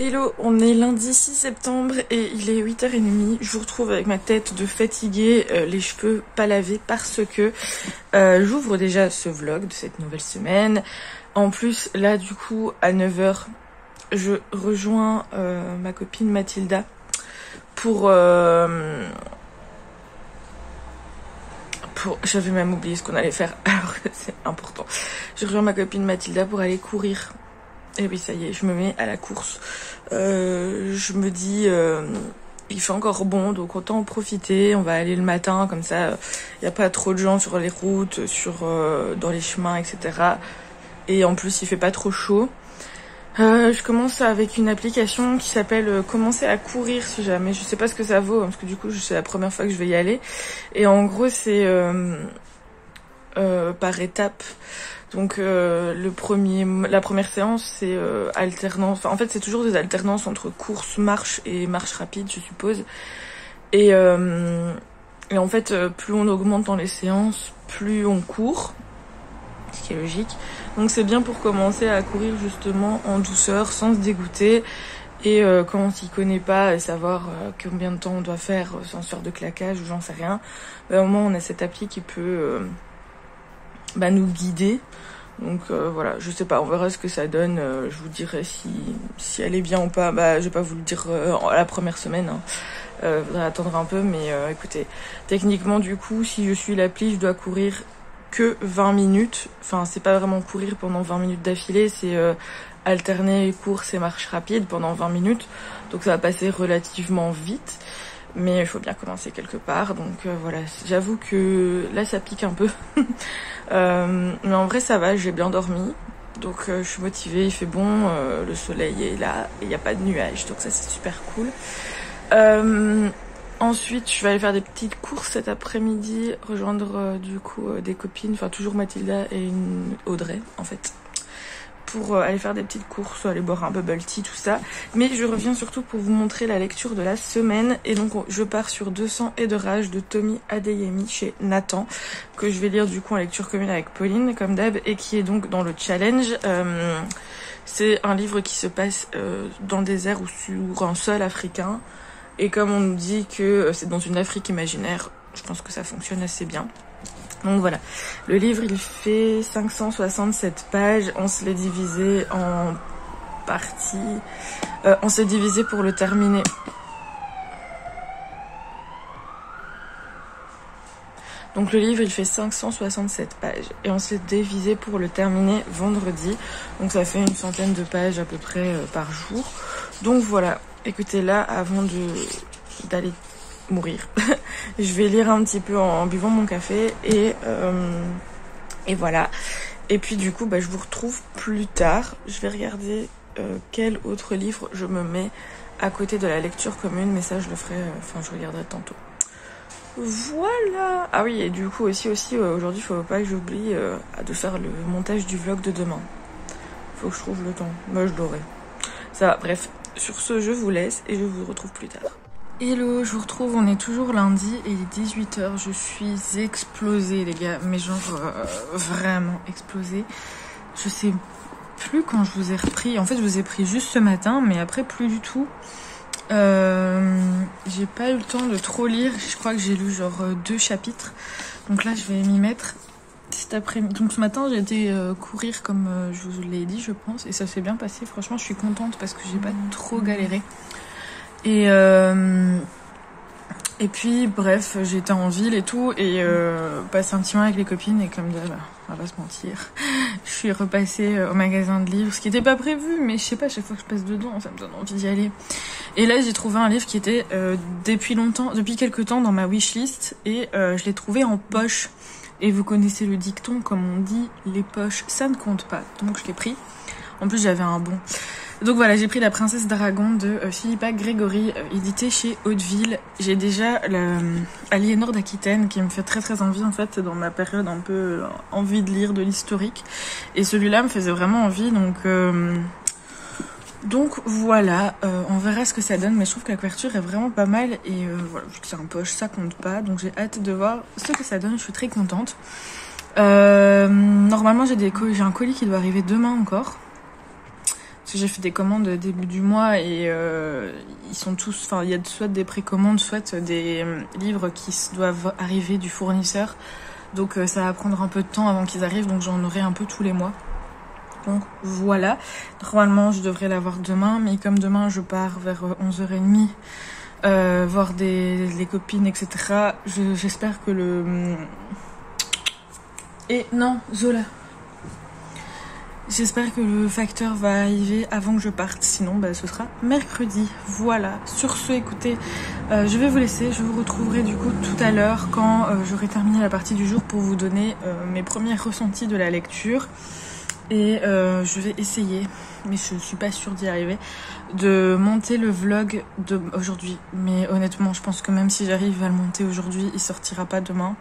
Hello, on est lundi 6 septembre et il est 8h30. Je vous retrouve avec ma tête de fatiguée, les cheveux pas lavés parce que j'ouvre déjà ce vlog de cette nouvelle semaine. En plus, là du coup, à 9h, je rejoins ma copine Mathilda pour... J'avais même oublié ce qu'on allait faire, alors que c'est important. Je rejoins ma copine Mathilda pour aller courir. Et oui, ça y est, je me mets à la course. Je me dis, il fait encore bon, donc autant en profiter. On va aller le matin, comme ça, il n'y a pas trop de gens sur les routes, dans les chemins, etc. Et en plus, il fait pas trop chaud. Je commence avec une application qui s'appelle Commencer à courir, si jamais. Je sais pas ce que ça vaut, parce que du coup, c'est la première fois que je vais y aller. Et en gros, c'est par étapes. Donc la première séance c'est alternance, enfin en fait c'est toujours des alternances entre course, marche et marche rapide je suppose. Et en fait plus on augmente dans les séances, plus on court, ce qui est logique. Donc c'est bien pour commencer à courir justement en douceur, sans se dégoûter. Et quand on s'y connaît pas, savoir combien de temps on doit faire sans se faire de claquage ou j'en sais rien, au moins on a cette appli qui peut... nous guider. Donc voilà, je sais pas, on verra ce que ça donne. Je vous dirai si elle est bien ou pas. Je vais pas vous le dire à la première semaine, hein. Faudra attendre un peu, mais écoutez, techniquement du coup, si je suis l'appli, je dois courir que 20 minutes. Enfin, c'est pas vraiment courir pendant 20 minutes d'affilée, c'est alterner course et marche rapide pendant 20 minutes. Donc ça va passer relativement vite. Mais il faut bien commencer quelque part, donc voilà, j'avoue que là ça pique un peu. Mais en vrai ça va, j'ai bien dormi, donc je suis motivée, il fait bon, le soleil est là, et il n'y a pas de nuages, donc ça c'est super cool. Ensuite je vais aller faire des petites courses cet après-midi, rejoindre du coup des copines, enfin toujours Mathilda et Audrey en fait, pour aller faire des petites courses, aller boire un bubble tea, tout ça. Mais je reviens surtout pour vous montrer la lecture de la semaine. Et donc je pars sur 200 et de rage de Tommy Adeyemi chez Nathan, que je vais lire du coup en lecture commune avec Pauline, comme d'hab, et qui est donc dans le challenge. C'est un livre qui se passe dans le désert ou sur un sol africain. Et comme on nous dit que c'est dans une Afrique imaginaire, je pense que ça fonctionne assez bien. Donc voilà, le livre il fait 567 pages, on se l'est divisé en parties, on s'est divisé pour le terminer. Donc le livre il fait 567 pages et on s'est divisé pour le terminer vendredi, donc ça fait une centaine de pages à peu près par jour. Donc voilà, écoutez là, avant d'aller mourir, je vais lire un petit peu en buvant mon café et voilà. Et puis du coup je vous retrouve plus tard. Je vais regarder quel autre livre je me mets à côté de la lecture commune, mais ça je le ferai, je regarderai tantôt. Voilà. Ah oui, et du coup aussi aujourd'hui faut pas que j'oublie de faire le montage du vlog de demain. Faut que je trouve le temps, moi je l'aurai. Ça va, bref, sur ce je vous laisse et je vous retrouve plus tard. Hello, je vous retrouve, on est toujours lundi et il est 18h, je suis explosée les gars, mais genre vraiment explosée. Je sais plus quand je vous ai repris, en fait je vous ai pris juste ce matin, mais après plus du tout. J'ai pas eu le temps de trop lire, je crois que j'ai lu genre 2 chapitres, donc là je vais m'y mettre cet après-midi. Donc ce matin j'ai été courir comme je vous l'ai dit je pense, et ça s'est bien passé, franchement je suis contente parce que j'ai pas trop galéré. Et puis bref, j'étais en ville et tout, et passé un petit moment avec les copines, et comme d'hab, on va pas se mentir, je suis repassée au magasin de livres, ce qui était pas prévu, mais je sais pas, chaque fois que je passe dedans ça me donne envie d'y aller. Et là j'ai trouvé un livre qui était depuis quelques temps dans ma wishlist, et je l'ai trouvé en poche. Et vous connaissez le dicton, comme on dit, les poches ça ne compte pas, donc je l'ai pris. En plus j'avais un bon. Donc voilà, j'ai pris La Princesse d'Aragon de Philippa Grégory, édité chez Hauteville. J'ai déjà Aliénor d'Aquitaine qui me fait très très envie en fait dans ma période un peu envie de lire de l'historique. Et celui-là me faisait vraiment envie, donc voilà, on verra ce que ça donne, mais je trouve que la couverture est vraiment pas mal. Et voilà, vu que c'est un poche, ça compte pas, donc j'ai hâte de voir ce que ça donne, je suis très contente. Normalement j'ai un colis qui doit arriver demain encore. J'ai fait des commandes début du mois et ils sont tous, enfin il y a soit des précommandes, soit des livres qui doivent arriver du fournisseur. Donc ça va prendre un peu de temps avant qu'ils arrivent, donc j'en aurai un peu tous les mois. Donc voilà, normalement je devrais l'avoir demain, mais comme demain je pars vers 11h30 voir les copines, etc. J'espère que le... Et non, Zola. J'espère que le facteur va arriver avant que je parte, sinon bah, ce sera mercredi. Voilà, sur ce, écoutez, je vais vous laisser, je vous retrouverai du coup tout à l'heure quand j'aurai terminé la partie du jour pour vous donner mes premiers ressentis de la lecture. Et je vais essayer, mais je suis pas sûre d'y arriver, de monter le vlog aujourd'hui. Mais honnêtement, je pense que même si j'arrive à le monter aujourd'hui, il sortira pas demain.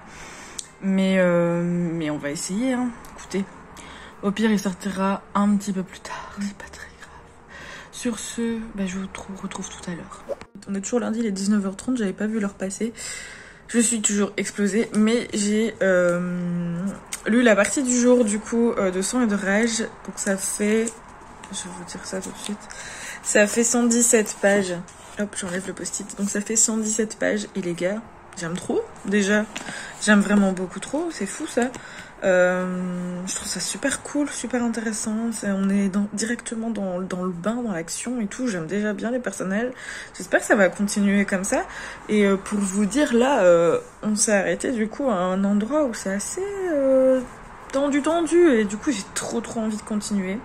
Mais on va essayer, hein. Écoutez. Au pire, il sortira un petit peu plus tard, c'est pas très grave. Sur ce, bah, je vous retrouve tout à l'heure. On est toujours lundi, il est 19h30, j'avais pas vu l'heure passer. Je suis toujours explosée, mais j'ai lu la partie du jour, du coup, de Sang et de Rage. Donc ça fait... Je vais vous dire ça tout de suite. Ça fait 117 pages. Hop, j'enlève le post-it. Donc ça fait 117 pages, et les gars, j'aime trop, déjà. J'aime vraiment beaucoup trop, c'est fou ça. Je trouve ça super cool, super intéressant. On est directement dans le bain, dans l'action et tout. J'aime déjà bien les personnages. J'espère que ça va continuer comme ça. Et pour vous dire, là, on s'est arrêté du coup à un endroit où c'est assez tendu. Et du coup, j'ai trop envie de continuer.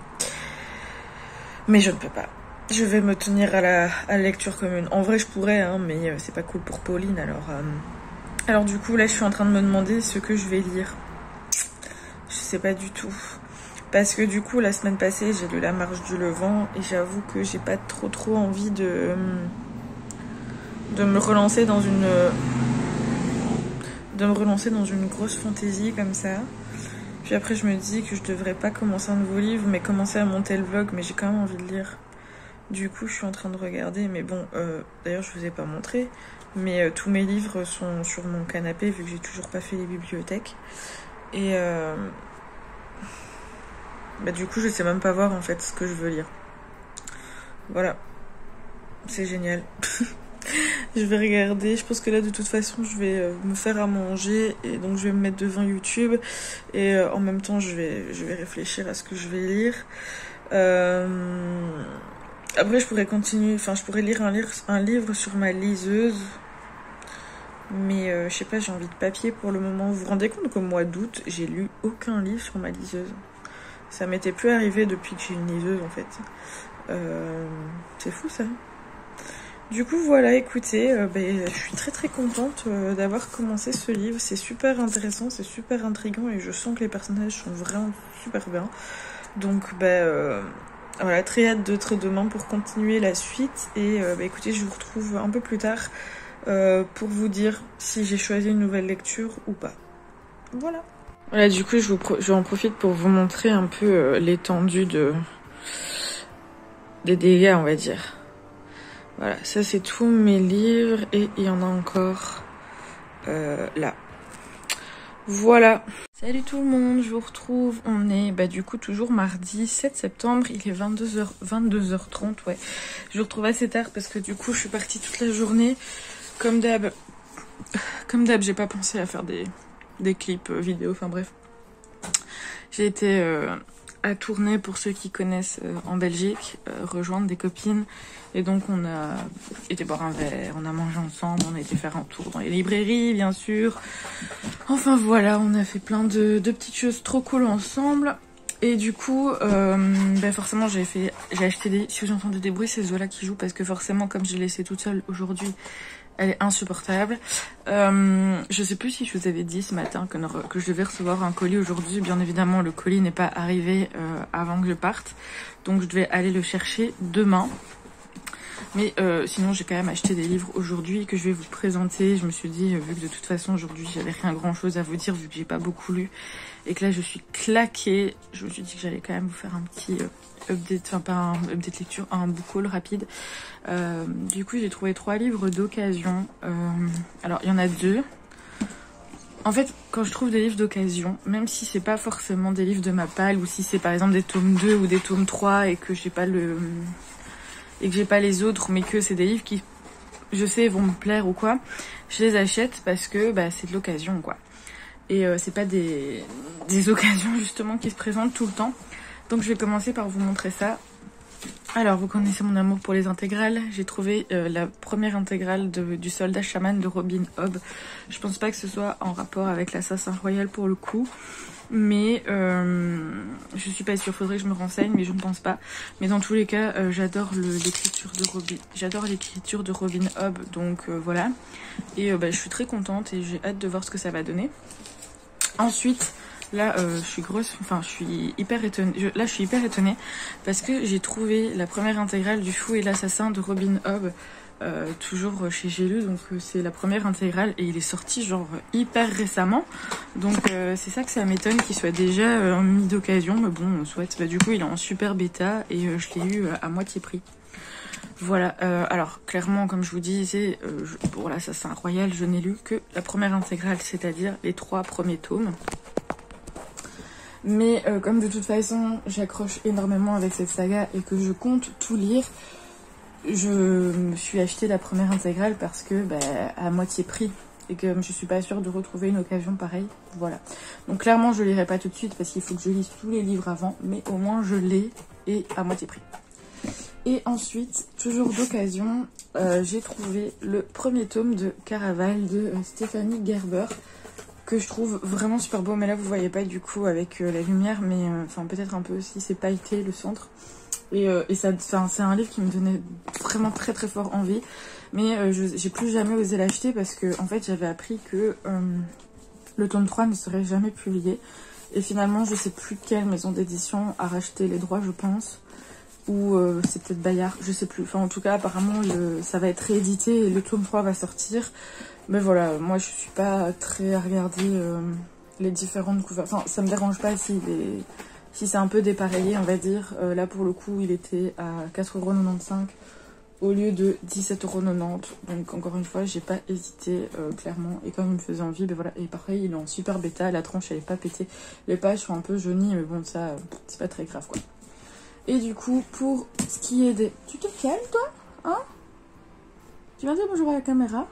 Mais je ne peux pas. Je vais me tenir à la lecture commune. En vrai, je pourrais, hein, mais c'est pas cool pour Pauline. Alors du coup, là, je suis en train de me demander ce que je vais lire. Je sais pas du tout. Parce que du coup, la semaine passée, j'ai lu La Marche du Levant. Et j'avoue que j'ai pas trop envie de me relancer dans une... grosse fantaisie comme ça. Puis après, je me dis que je devrais pas commencer un nouveau livre, mais commencer à monter le vlog. Mais j'ai quand même envie de lire. Du coup, je suis en train de regarder. Mais bon, d'ailleurs, je vous ai pas montré. Mais tous mes livres sont sur mon canapé, vu que j'ai toujours pas fait les bibliothèques. Et bah du coup je sais même pas voir en fait ce que je veux lire. Voilà, c'est génial. Je vais regarder, je pense que là de toute façon je vais me faire à manger et donc je vais me mettre devant YouTube et en même temps je vais réfléchir à ce que je vais lire. Après je pourrais continuer, enfin je pourrais lire un livre sur ma liseuse. Mais je sais pas, j'ai envie de papier pour le moment. Vous vous rendez compte qu'au mois d'août, j'ai lu aucun livre sur ma liseuse. Ça m'était plus arrivé depuis que j'ai une liseuse en fait. C'est fou ça. Du coup voilà, écoutez, je suis très contente d'avoir commencé ce livre. C'est super intéressant, c'est super intriguant et je sens que les personnages sont vraiment super bien. Donc voilà, très hâte d'être demain pour continuer la suite. Et écoutez, je vous retrouve un peu plus tard. Pour vous dire si j'ai choisi une nouvelle lecture ou pas. Voilà. Voilà, du coup, je en profite pour vous montrer un peu l'étendue des dégâts, on va dire. Voilà, ça c'est tous mes livres et il y en a encore là. Voilà. Salut tout le monde, je vous retrouve. On est du coup toujours mardi 7 septembre, il est 22h30, ouais. Je vous retrouve assez tard parce que du coup je suis partie toute la journée. Comme d'hab, j'ai pas pensé à faire des clips vidéo, enfin bref. J'ai été à Tournai, pour ceux qui connaissent, en Belgique, rejoindre des copines. Et donc on a été boire un verre, on a mangé ensemble, on a été faire un tour dans les librairies, bien sûr. Enfin voilà, on a fait plein de petites choses trop cool ensemble. Et du coup, forcément j'ai acheté si vous entendez des bruits, c'est Zola qui joue, parce que forcément comme je l'ai laissée toute seule aujourd'hui, elle est insupportable. Je sais plus si je vous avais dit ce matin que je devais recevoir un colis aujourd'hui. Bien évidemment, le colis n'est pas arrivé avant que je parte. Donc je devais aller le chercher demain. Mais sinon, j'ai quand même acheté des livres aujourd'hui que je vais vous présenter. Je me suis dit, vu que de toute façon, aujourd'hui, j'avais rien grand chose à vous dire, vu que j'ai pas beaucoup lu. Et que là, je suis claquée. Je me suis dit que j'allais quand même vous faire un petit... update, enfin pas un update lecture, un book haul rapide. Du coup j'ai trouvé 3 livres d'occasion. Alors il y en a 2. En fait, quand je trouve des livres d'occasion, même si c'est pas forcément des livres de ma palle, ou si c'est par exemple des tomes 2 ou des tomes 3 et que j'ai pas les autres, mais que c'est des livres qui, je sais, vont me plaire ou quoi, je les achète parce que bah, c'est de l'occasion, quoi. Et c'est pas des occasions justement qui se présentent tout le temps. Donc je vais commencer par vous montrer ça. Alors, vous connaissez mon amour pour les intégrales. J'ai trouvé la première intégrale du soldat chaman de Robin Hobb. Je pense pas que ce soit en rapport avec l'assassin royal pour le coup. Mais je suis pas sûre, faudrait que je me renseigne, mais je ne pense pas. Mais dans tous les cas, j'adore l'écriture de Robin. J'adore l'écriture de Robin Hobb, donc voilà. Et bah, je suis très contente et j'ai hâte de voir ce que ça va donner. Ensuite, là, je suis hyper étonnée. Je suis hyper étonnée parce que j'ai trouvé la première intégrale du Fou et l'assassin de Robin Hobb, toujours chez J'ai lu. Donc c'est la première intégrale et il est sorti genre hyper récemment. Donc c'est ça que ça m'étonne qu'il soit déjà mis d'occasion. Mais bon, soit. Bah, du coup, il est en super bêta et je l'ai eu à moitié prix. Voilà, alors clairement comme je vous disais, pour l'assassin royal je n'ai lu que la première intégrale, c'est-à-dire les 3 premiers tomes. Mais comme de toute façon j'accroche énormément avec cette saga et que je compte tout lire, je me suis acheté la première intégrale parce que bah, à moitié prix. Et que je suis pas sûre de retrouver une occasion pareille, voilà. Donc clairement je lirai pas tout de suite parce qu'il faut que je lise tous les livres avant, mais au moins je l'ai et à moitié prix. Et ensuite, toujours d'occasion, j'ai trouvé le premier tome de Caraval de Stéphanie Gerber, que je trouve vraiment super beau. Mais là, vous voyez pas du coup avec la lumière, mais enfin peut-être un peu aussi, c'est pailleté le centre. Et ça, c'est un livre qui me donnait vraiment très très fort envie. Mais j'ai plus jamais osé l'acheter parce que en fait, j'avais appris que le tome 3 ne serait jamais publié. Et finalement, je sais plus quelle maison d'édition a racheté les droits, je pense. Ou c'est peut-être Bayard, je sais plus. Enfin en tout cas apparemment ça va être réédité et le tome 3 va sortir. Mais voilà, moi je suis pas très à regarder les différentes couvertures. Enfin ça me dérange pas si c'est un peu dépareillé on va dire. Là pour le coup il était à 4,95 € au lieu de 17,90 €. Donc encore une fois j'ai pas hésité clairement. Et comme il me faisait envie, ben voilà. Et pareil il est en super bêta, la tranche elle est pas pétée. Les pages sont un peu jaunies mais bon ça c'est pas très grave quoi. Et du coup, pour ce qui est des... Tu te calmes, toi? Hein? Tu viens dire bonjour à la caméra?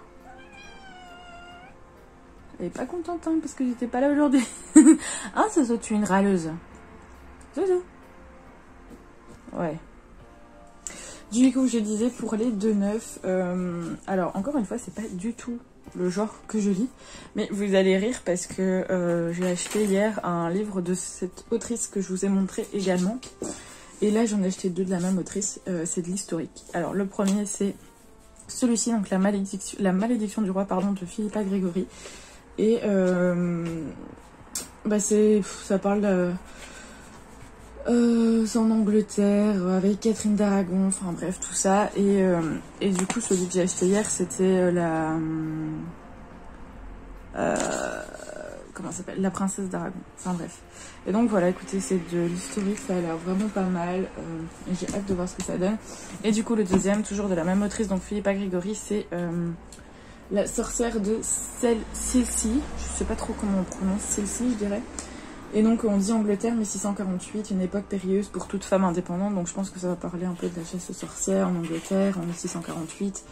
Elle est pas contente, hein, parce que j'étais pas là aujourd'hui. Hein, Zozo, tu es une râleuse. Zozo. Ouais. Du coup, je disais pour les 2,9. Alors, encore une fois, c'est pas du tout le genre que je lis. Mais vous allez rire parce que j'ai acheté hier un livre de cette autrice que je vous ai montré également. Et là, j'en ai acheté 2 de la même autrice, c'est de l'historique. Alors, le premier, c'est celui-ci, donc la malédiction du roi, pardon, de Philippa Gregory. Et bah ça parle c'est en Angleterre, avec Catherine d'Aragon, enfin bref, tout ça. Et du coup, celui que j'ai acheté hier, c'était comment ça s'appelle, la princesse d'Aragon, enfin bref. Et donc voilà, écoutez, c'est de l'historique, ça a l'air vraiment pas mal, et j'ai hâte de voir ce que ça donne. Et du coup le deuxième, toujours de la même autrice, donc Philippa Gregory, c'est la sorcière de Silsy, je sais pas trop comment on prononce, Silsy je dirais. Et donc on dit Angleterre 1648, une époque périlleuse pour toute femme indépendante, donc je pense que ça va parler un peu de la chasse aux sorcières en Angleterre en 1648.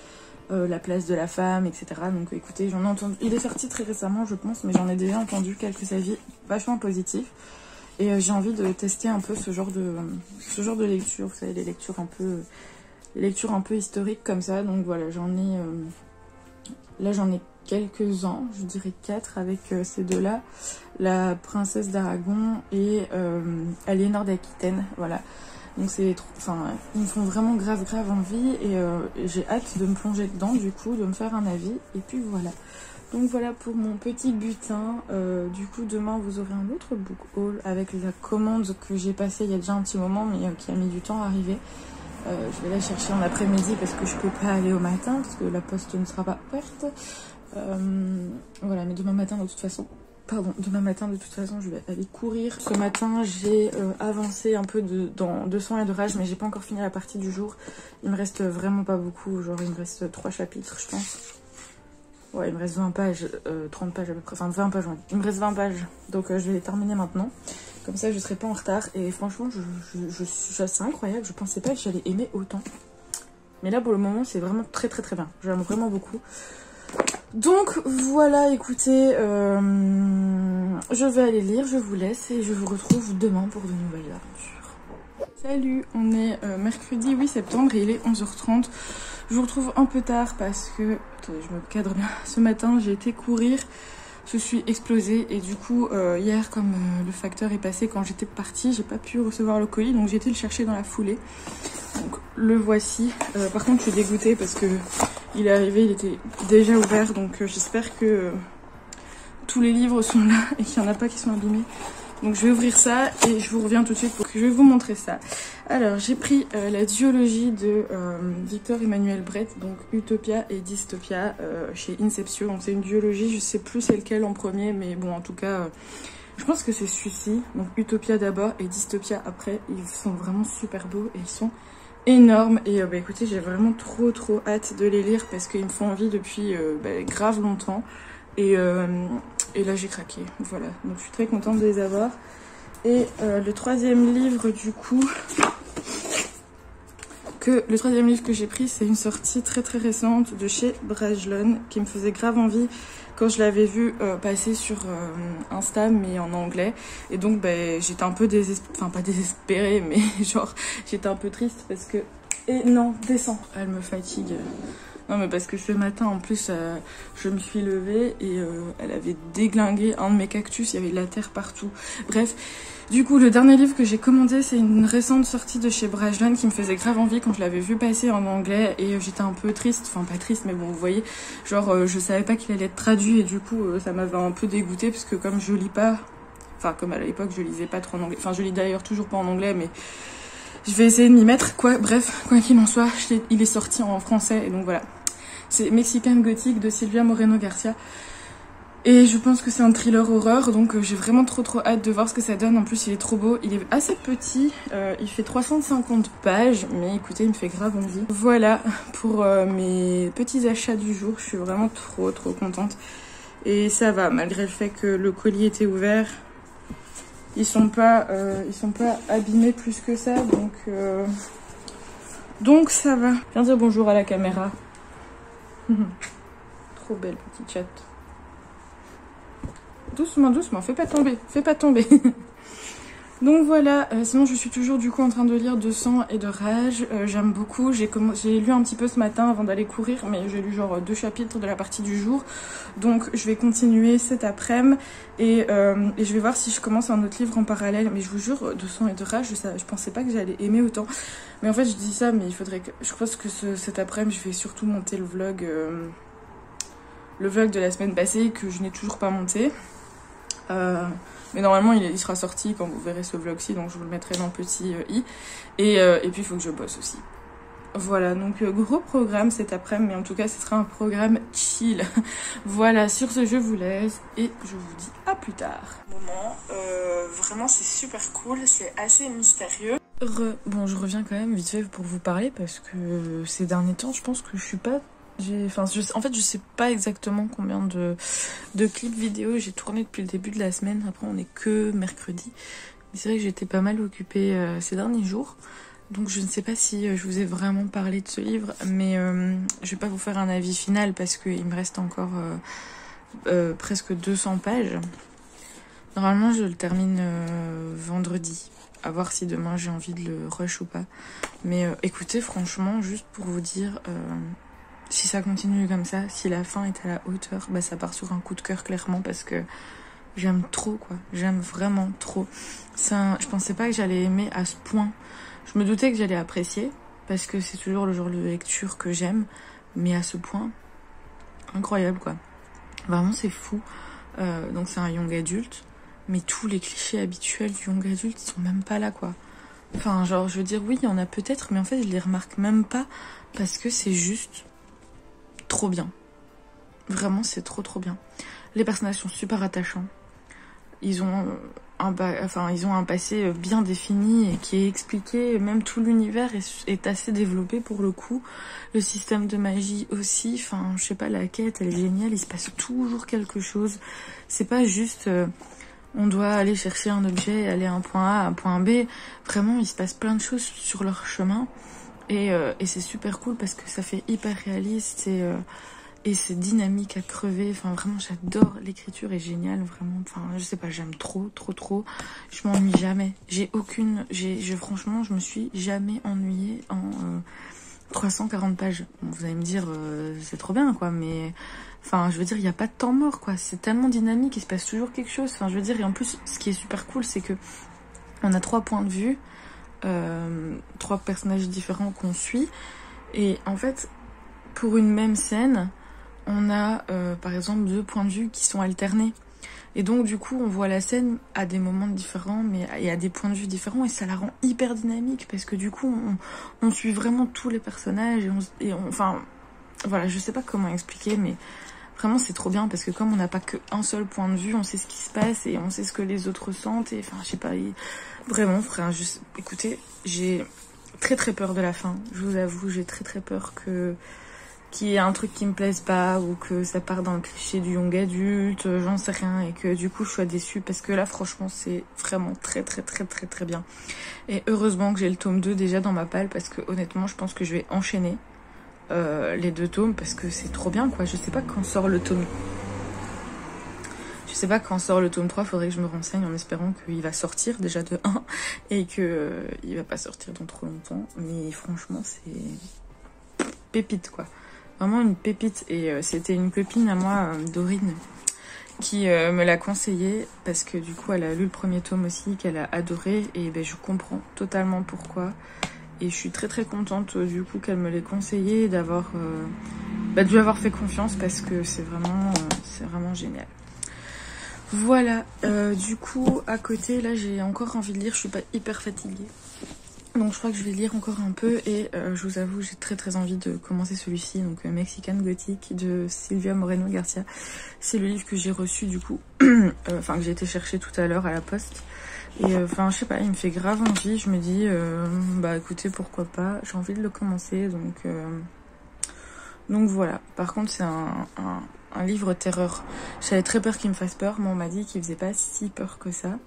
La place de la femme, etc. Donc écoutez, j'en ai entendu... Il est sorti très récemment, je pense, mais j'en ai déjà entendu quelques avis vachement positifs. Et j'ai envie de tester un peu ce genre de lecture, vous savez, les lectures un peu historiques comme ça. Donc voilà, là j'en ai quelques-uns, je dirais 4 avec ces deux-là. La princesse d'Aragon et Aliénor d'Aquitaine, voilà. Donc c'est trop, enfin, ils me font vraiment grave envie et j'ai hâte de me plonger dedans, du coup, de me faire un avis. Et puis voilà. Donc voilà pour mon petit butin. Du coup, demain, vous aurez un autre book haul avec la commande que j'ai passée il y a déjà un petit moment, mais qui a mis du temps à arriver. Je vais la chercher en après-midi parce que je peux pas aller au matin, parce que la poste ne sera pas ouverte. Voilà, mais demain matin, de toute façon... demain matin de toute façon je vais aller courir. Ce matin j'ai avancé un peu dans 200 et de rage, mais j'ai pas encore fini la partie du jour. Il me reste vraiment pas beaucoup, genre il me reste 3 chapitres je pense. Ouais, il me reste 20 pages, 30 pages à peu près, enfin 20 pages, ouais. Il me reste 20 pages, donc je vais les terminer maintenant. Comme ça, je serai pas en retard. Et franchement, c'est incroyable, je pensais pas que j'allais aimer autant. Mais là, pour le moment, c'est vraiment très très très bien. J'aime vraiment beaucoup. Donc voilà, écoutez, je vais aller lire, je vous laisse et je vous retrouve demain pour de nouvelles aventures. Salut, on est mercredi 8 septembre et il est 11h30. Je vous retrouve un peu tard parce que... Attendez, je me cadre bien. Ce matin, j'ai été courir, je suis explosée et du coup, hier, comme le facteur est passé quand j'étais partie, j'ai pas pu recevoir le colis, donc j'ai été le chercher dans la foulée. Donc le voici. Par contre, je suis dégoûtée parce que il est arrivé, il était déjà ouvert, donc j'espère que tous les livres sont là et qu'il n'y en a pas qui sont abîmés. Donc je vais ouvrir ça et je vous reviens tout de suite pour que je vais vous montrer ça. Alors j'ai pris la duologie de Victor Emmanuel Brett, donc Utopia et Dystopia chez Inceptio. Donc c'est une duologie, je sais plus c'est lequel en premier, mais bon en tout cas je pense que c'est celui-ci. Donc Utopia d'abord et Dystopia après. Ils sont vraiment super beaux et ils sont énormes. Et bah écoutez, j'ai vraiment trop hâte de les lire parce qu'ils me font envie depuis grave longtemps. Et là j'ai craqué, voilà, donc je suis très contente de les avoir. Et le troisième livre du coup, le troisième livre que j'ai pris, c'est une sortie très récente de chez Brajlon qui me faisait grave envie quand je l'avais vu passer sur Insta mais en anglais. Et donc j'étais un peu enfin pas désespérée mais genre j'étais un peu triste parce que... Et non, descends, elle me fatigue. Non mais parce que ce matin en plus je me suis levée et elle avait déglingué un de mes cactus, il y avait de la terre partout. Bref, du coup le dernier livre que j'ai commandé c'est une récente sortie de chez Brajlon qui me faisait grave envie quand je l'avais vu passer en anglais et j'étais un peu triste, enfin pas triste mais bon vous voyez, genre je savais pas qu'il allait être traduit et du coup ça m'avait un peu dégoûtée parce que comme je lis pas, enfin comme à l'époque je lisais pas trop en anglais, enfin je lis d'ailleurs toujours pas en anglais mais... Je vais essayer de m'y mettre, bref, quoi qu'il en soit, il est sorti en français, et donc voilà. C'est Mexican Gothic de Silvia Moreno Garcia. Et je pense que c'est un thriller horreur, donc j'ai vraiment trop hâte de voir ce que ça donne. En plus, il est trop beau, il est assez petit, il fait 350 pages, mais écoutez, il me fait grave envie. Voilà pour mes petits achats du jour, je suis vraiment trop contente. Et ça va, malgré le fait que le colis était ouvert. Ils sont pas abîmés plus que ça, donc ça va. Viens dire bonjour à la caméra. Trop belle petite chatte. Doucement, fais pas tomber. Donc voilà, sinon je suis toujours du coup en train de lire De sang et de rage, j'aime beaucoup, j'ai lu un petit peu ce matin avant d'aller courir, mais j'ai lu genre 2 chapitres de la partie du jour, donc je vais continuer cet après-midi, et je vais voir si je commence un autre livre en parallèle, mais je vous jure, De sang et de rage, je pensais pas que j'allais aimer autant, mais en fait je dis ça, mais il faudrait que, je pense que cet après-midi je vais surtout monter le vlog de la semaine passée, que je n'ai toujours pas monté. Mais normalement il sera sorti quand vous verrez ce vlog-ci, donc je vous le mettrai dans le petit i. Et puis il faut que je bosse aussi. Voilà, donc gros programme cet après-midi, mais en tout cas ce sera un programme chill. Voilà, sur ce je vous laisse et je vous dis à plus tard. Vraiment c'est super cool, c'est assez mystérieux. Bon, je reviens quand même vite fait pour vous parler parce que ces derniers temps je pense que je suis pas... en fait je sais pas exactement combien de clips vidéo j'ai tourné depuis le début de la semaine. Après on est que mercredi, mais c'est vrai que j'étais pas mal occupée ces derniers jours, donc je ne sais pas si je vous ai vraiment parlé de ce livre, mais je vais pas vous faire un avis final parce qu'il me reste encore presque 200 pages. Normalement je le termine vendredi, à voir si demain j'ai envie de le rush ou pas, mais écoutez, franchement, juste pour vous dire, si ça continue comme ça, si la fin est à la hauteur, bah ça part sur un coup de cœur clairement parce que j'aime trop quoi, j'aime vraiment trop. Je pensais pas que j'allais aimer à ce point. Je me doutais que j'allais apprécier parce que c'est toujours le genre de lecture que j'aime, mais à ce point, incroyable quoi. Vraiment c'est fou. Donc c'est un young adulte, mais tous les clichés habituels du young adulte ils sont même pas là quoi. Enfin genre je veux dire oui il y en a peut-être, mais en fait je les remarque même pas parce que c'est juste trop bien. Vraiment c'est trop bien. Les personnages sont super attachants. ils ont ils ont un passé bien défini et qui est expliqué. Même tout l'univers est assez développé pour le coup. Le système de magie aussi. Enfin, je sais pas, la quête, elle est géniale. Il se passe toujours quelque chose. C'est pas juste on doit aller chercher un objet, aller à un point A, à un point B. Vraiment, il se passe plein de choses sur leur chemin. Et c'est super cool parce que ça fait hyper réaliste et c'est dynamique à crever. Enfin, vraiment, j'adore. L'écriture est géniale, vraiment. Enfin, je sais pas, j'aime trop. Je m'ennuie jamais. Franchement, je me suis jamais ennuyée en 340 pages. Bon, vous allez me dire, c'est trop bien, quoi, mais... Enfin, je veux dire, il n'y a pas de temps mort, quoi. C'est tellement dynamique, il se passe toujours quelque chose. Enfin, je veux dire, et en plus, ce qui est super cool, c'est que on a 3 points de vue, 3 personnages différents qu'on suit. Et en fait, pour une même scène, on a, par exemple, 2 points de vue qui sont alternés. Et donc, du coup, on voit la scène à des moments différents, mais à des points de vue différents, et ça la rend hyper dynamique, parce que du coup, on suit vraiment tous les personnages, enfin, voilà, je sais pas comment expliquer, mais vraiment, c'est trop bien, parce que comme on n'a pas qu'un seul point de vue, on sait ce qui se passe, et on sait ce que les autres ressentent, et enfin, je sais pas, vraiment, frère, écoutez, j'ai très peur de la fin, je vous avoue, j'ai très peur qu'il y ait un truc qui me plaise pas, ou que ça part dans le cliché du young adulte, j'en sais rien, et que du coup je sois déçue, parce que là franchement c'est vraiment très bien. Et heureusement que j'ai le tome 2 déjà dans ma palle, parce que honnêtement je pense que je vais enchaîner les 2 tomes, parce que c'est trop bien, quoi. Je sais pas quand sort le tome 3, faudrait que je me renseigne en espérant qu'il va sortir déjà de 1, et que il va pas sortir dans trop longtemps, mais franchement c'est pépite, quoi. Vraiment une pépite. Et c'était une copine à moi, Dorine, qui me l'a conseillé, parce que du coup elle a lu le premier tome aussi, qu'elle a adoré, et ben je comprends totalement pourquoi. Et je suis très contente du coup qu'elle me l'ait conseillé, et de lui avoir fait confiance, parce que c'est vraiment génial. Voilà, du coup à côté là j'ai encore envie de lire, je suis pas hyper fatiguée. Donc je crois que je vais lire encore un peu, et je vous avoue j'ai très envie de commencer celui-ci, donc Mexican Gothic de Silvia Moreno Garcia. C'est le livre que j'ai reçu du coup, enfin que j'ai été chercher tout à l'heure à la poste. Et enfin je sais pas, il me fait grave envie, je me dis bah écoutez pourquoi pas, j'ai envie de le commencer, donc voilà. Par contre c'est un livre terreur. J'avais très peur qu'il me fasse peur, mais on m'a dit qu'il faisait pas si peur que ça,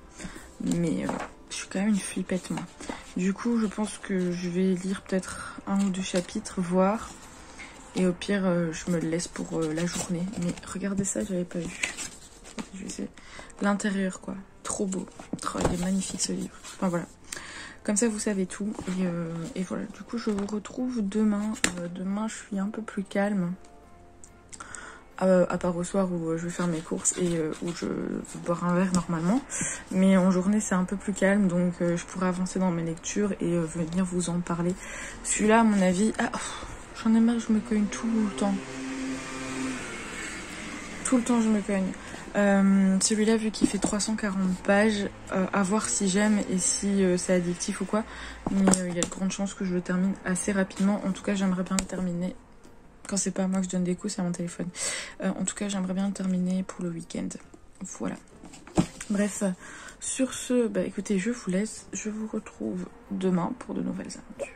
mais je suis quand même une flippette moi. Du coup je pense que je vais lire peut-être 1 ou 2 chapitres, voir, et au pire je me le laisse pour la journée. Mais regardez ça, j'avais pas vu. Je vais essayer. L'intérieur, quoi, trop beau. Oh, il est magnifique ce livre. Enfin voilà, comme ça vous savez tout. Et voilà, du coup je vous retrouve demain. Demain je suis un peu plus calme, à part au soir où je vais faire mes courses et où je vais boire un verre normalement. Mais en journée c'est un peu plus calme, donc je pourrai avancer dans mes lectures et venir vous en parler. Celui-là à mon avis, j'en ai marre, je me cogne tout le temps. Tout le temps je me cogne. Celui-là, vu qu'il fait 340 pages, à voir si j'aime et si c'est addictif ou quoi. Mais il y a de grandes chances que je le termine assez rapidement. En tout cas, j'aimerais bien le terminer. Quand c'est pas à moi que je donne des coups, c'est à mon téléphone. En tout cas, j'aimerais bien le terminer pour le week-end. Voilà. Bref, sur ce, bah écoutez, je vous laisse. Je vous retrouve demain pour de nouvelles aventures.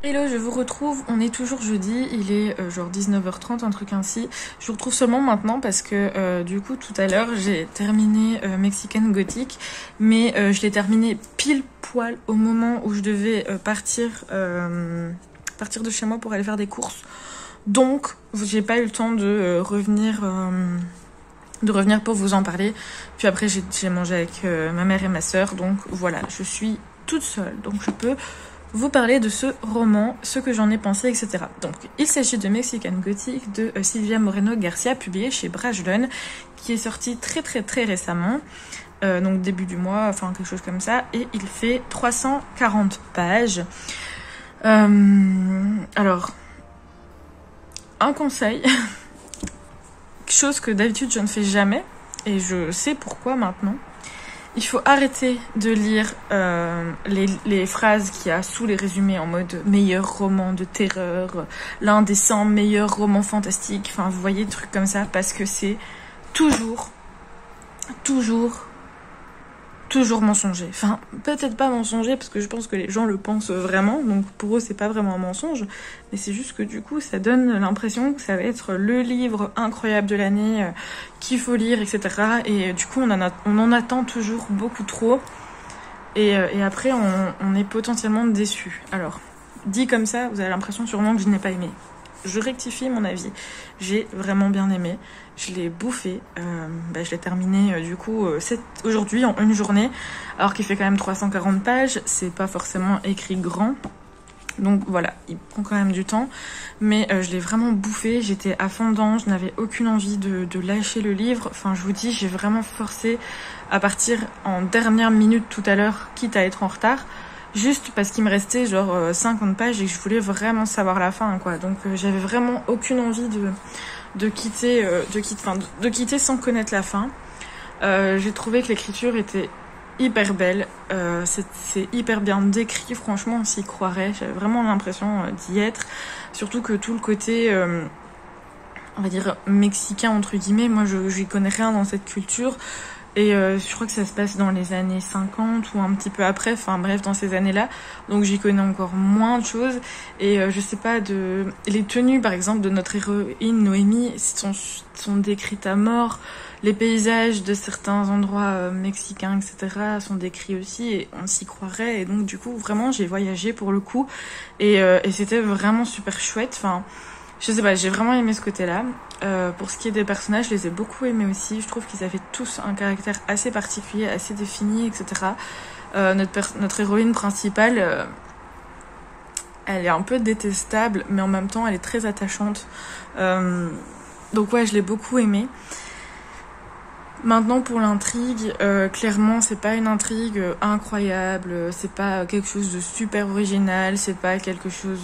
Hello, je vous retrouve, on est toujours jeudi, il est genre 19h30, un truc ainsi. Je vous retrouve seulement maintenant parce que du coup tout à l'heure j'ai terminé Mexican Gothic, mais je l'ai terminé pile poil au moment où je devais partir de chez moi pour aller faire des courses. Donc j'ai pas eu le temps de revenir pour vous en parler. Puis après j'ai mangé avec ma mère et ma soeur, donc voilà, je suis toute seule, donc je peux vous parler de ce roman, ce que j'en ai pensé, etc. Donc, il s'agit de Mexican Gothic de Silvia Moreno Garcia, publié chez Brajlon, qui est sorti très récemment, donc début du mois, enfin quelque chose comme ça, et il fait 340 pages. Alors, un conseil, chose que d'habitude je ne fais jamais, et je sais pourquoi maintenant. Il faut arrêter de lire les phrases qu'il y a sous les résumés en mode meilleur roman de terreur, l'un des 100 meilleurs romans fantastiques, enfin vous voyez des trucs comme ça, parce que c'est toujours toujours mensonger. Enfin, peut-être pas mensonger, parce que je pense que les gens le pensent vraiment, donc pour eux c'est pas vraiment un mensonge, mais c'est juste que du coup ça donne l'impression que ça va être le livre incroyable de l'année, qu'il faut lire, etc. Et du coup on en attend toujours beaucoup trop, et après on est potentiellement déçu. Alors, dit comme ça, vous avez l'impression sûrement que je n'ai pas aimé. Je rectifie mon avis, j'ai vraiment bien aimé, je l'ai bouffé, je l'ai terminé du coup aujourd'hui en une journée, alors qu'il fait quand même 340 pages, c'est pas forcément écrit grand, donc voilà, il prend quand même du temps, mais je l'ai vraiment bouffé, j'étais à fond dedans, je n'avais aucune envie de lâcher le livre, enfin je vous dis, j'ai vraiment forcé à partir en dernière minute tout à l'heure, quitte à être en retard, juste parce qu'il me restait genre 50 pages et que je voulais vraiment savoir la fin, quoi. Donc j'avais vraiment aucune envie de quitter sans connaître la fin. J'ai trouvé que l'écriture était hyper belle, c'est hyper bien décrit, franchement on s'y croirait, j'avais vraiment l'impression d'y être, surtout que tout le côté on va dire mexicain entre guillemets, moi j'y connais rien dans cette culture. Et je crois que ça se passe dans les années 50 ou un petit peu après, enfin bref, dans ces années-là. Donc j'y connais encore moins de choses. Et je sais pas, les tenues par exemple de notre héroïne Noémie sont décrites à mort. Les paysages de certains endroits mexicains, etc. sont décrits aussi et on s'y croirait. Et donc du coup, vraiment, j'ai voyagé pour le coup. Et c'était vraiment super chouette. Enfin, je sais pas, j'ai vraiment aimé ce côté-là. Pour ce qui est des personnages, je les ai beaucoup aimés aussi. Je trouve qu'ils avaient tous un caractère assez particulier, assez défini, etc. Notre héroïne principale, elle est un peu détestable, mais en même temps, elle est très attachante. Donc ouais, je l'ai beaucoup aimée. Maintenant pour l'intrigue, clairement c'est pas une intrigue incroyable, c'est pas quelque chose de super original, c'est pas quelque chose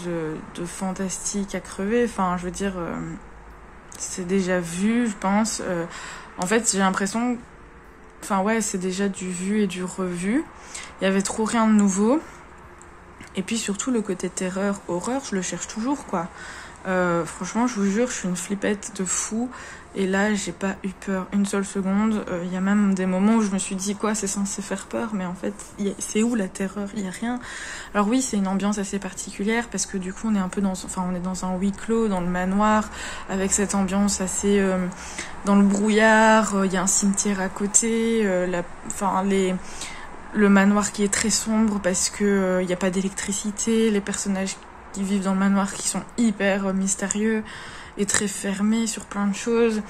de fantastique à crever, enfin je veux dire c'est déjà vu je pense, en fait j'ai l'impression, enfin ouais c'est déjà du vu et du revu, il y avait trop rien de nouveau, et puis surtout le côté terreur, horreur je le cherche toujours quoi. Franchement je vous jure je suis une flippette de fou. Et là, j'ai pas eu peur une seule seconde. Il y a même des moments où je me suis dit quoi, c'est censé faire peur, mais en fait, c'est où la terreur? Il y a rien. Alors oui, c'est une ambiance assez particulière parce que du coup, on est un peu on est dans un huis clos, dans le manoir, avec cette ambiance assez dans le brouillard. Il y a un cimetière à côté. Le manoir qui est très sombre parce que il y a pas d'électricité. Les personnages qui vivent dans le manoir qui sont hyper mystérieux et très fermée sur plein de choses.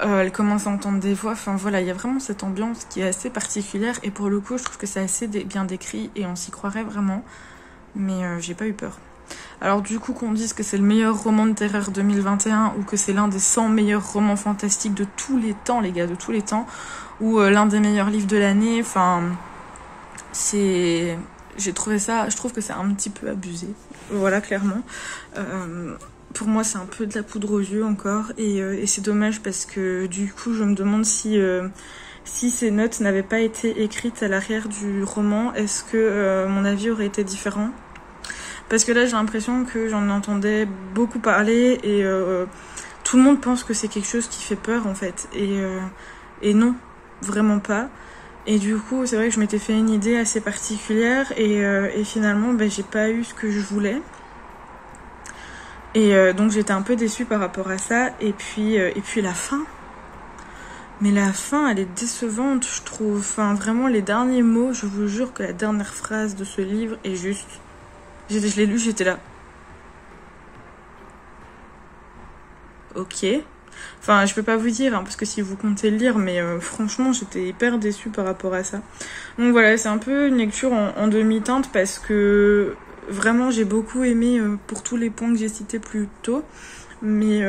Elle commence à entendre des voix. Enfin voilà, il y a vraiment cette ambiance qui est assez particulière. Et pour le coup, je trouve que c'est assez bien décrit et on s'y croirait vraiment. Mais j'ai pas eu peur. Alors du coup, qu'on dise que c'est le meilleur roman de terreur 2021 ou que c'est l'un des 100 meilleurs romans fantastiques de tous les temps, les gars, de tous les temps, ou l'un des meilleurs livres de l'année, enfin, je trouve que c'est un petit peu abusé. Voilà, clairement. Pour moi, c'est un peu de la poudre aux yeux encore, et c'est dommage parce que du coup, je me demande si ces notes n'avaient pas été écrites à l'arrière du roman, est-ce que mon avis aurait été différent? Parce que là, j'ai l'impression que j'en entendais beaucoup parler et tout le monde pense que c'est quelque chose qui fait peur en fait, et non, vraiment pas. Et du coup, c'est vrai que je m'étais fait une idée assez particulière et finalement, j'ai pas eu ce que je voulais. Et donc j'étais un peu déçue par rapport à ça. Et puis la fin. Mais la fin, elle est décevante, je trouve. Enfin, vraiment, les derniers mots, je vous jure que la dernière phrase de ce livre est juste... Je l'ai lu, j'étais là. Ok. Enfin, je peux pas vous dire, hein, parce que si vous comptez le lire, mais franchement, j'étais hyper déçue par rapport à ça. Donc voilà, c'est un peu une lecture en demi-teinte, parce que vraiment, j'ai beaucoup aimé pour tous les points que j'ai cités plus tôt. Mais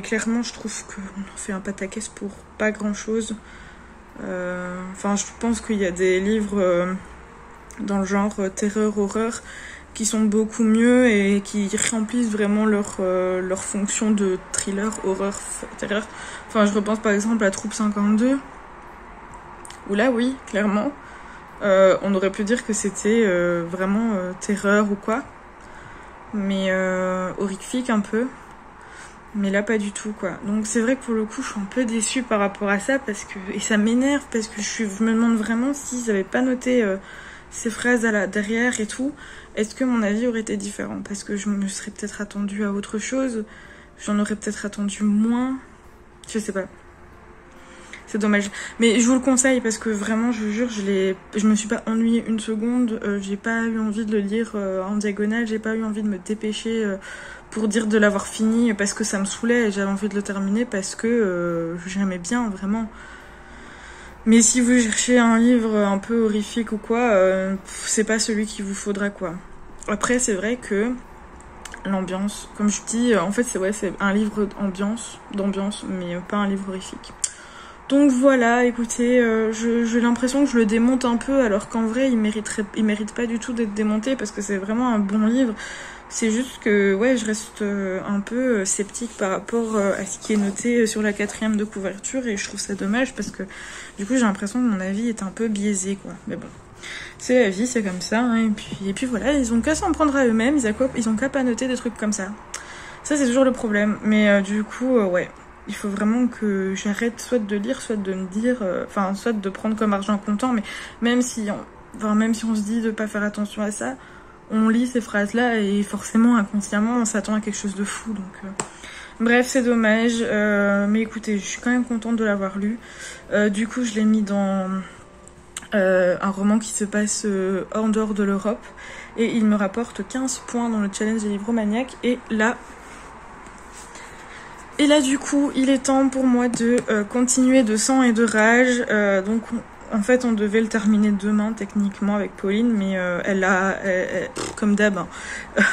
clairement, je trouve qu'on en fait un pataquès pour pas grand-chose. Enfin, je pense qu'il y a des livres dans le genre terreur-horreur qui sont beaucoup mieux et qui remplissent vraiment leur fonction de thriller, horreur, terreur. Enfin, je repense par exemple à Troupe 52, où là, oui, clairement, on aurait pu dire que c'était vraiment terreur ou quoi, mais horrifique un peu. Mais là, pas du tout, quoi. Donc c'est vrai que pour le coup, je suis un peu déçue par rapport à ça, parce que et ça m'énerve, parce que je me demande vraiment s'ils n'avaient pas noté ces phrases derrière et tout, est-ce que mon avis aurait été différent? Parce que je me serais peut-être attendue à autre chose, j'en aurais peut-être attendu moins, je sais pas. C'est dommage. Mais je vous le conseille parce que vraiment, je vous jure, je me suis pas ennuyée une seconde. J'ai pas eu envie de le lire en diagonale. J'ai pas eu envie de me dépêcher pour dire de l'avoir fini parce que ça me saoulait et j'avais envie de le terminer parce que j'aimais bien, vraiment. Mais si vous cherchez un livre un peu horrifique ou quoi, c'est pas celui qu'il vous faudra, quoi. Après, c'est vrai que l'ambiance, comme je dis, en fait, c'est un livre d'ambiance, mais pas un livre horrifique. Donc voilà, écoutez, j'ai l'impression que je le démonte un peu, alors qu'en vrai, il mérite pas du tout d'être démonté, parce que c'est vraiment un bon livre. C'est juste que, ouais, je reste un peu sceptique par rapport à ce qui est noté sur la 4e de couverture, et je trouve ça dommage, parce que du coup, j'ai l'impression que mon avis est un peu biaisé, quoi. Mais bon, c'est la vie, c'est comme ça, hein, et puis voilà, ils ont qu'à s'en prendre à eux-mêmes, ils ont qu'à pas noter des trucs comme ça. Ça, c'est toujours le problème, mais du coup, ouais. Il faut vraiment que j'arrête soit de lire, soit de me dire, soit de prendre comme argent comptant, mais même si on se dit de pas faire attention à ça, on lit ces phrases-là et forcément, inconsciemment, on s'attend à quelque chose de fou. Donc, bref, c'est dommage, mais écoutez, je suis quand même contente de l'avoir lu. Du coup, je l'ai mis dans un roman qui se passe en dehors de l'Europe, et il me rapporte 15 points dans le challenge des libromaniacs, et là, du coup, il est temps pour moi de continuer de sang et de rage. Donc, en fait, on devait le terminer demain, techniquement, avec Pauline, mais comme d'hab, hein,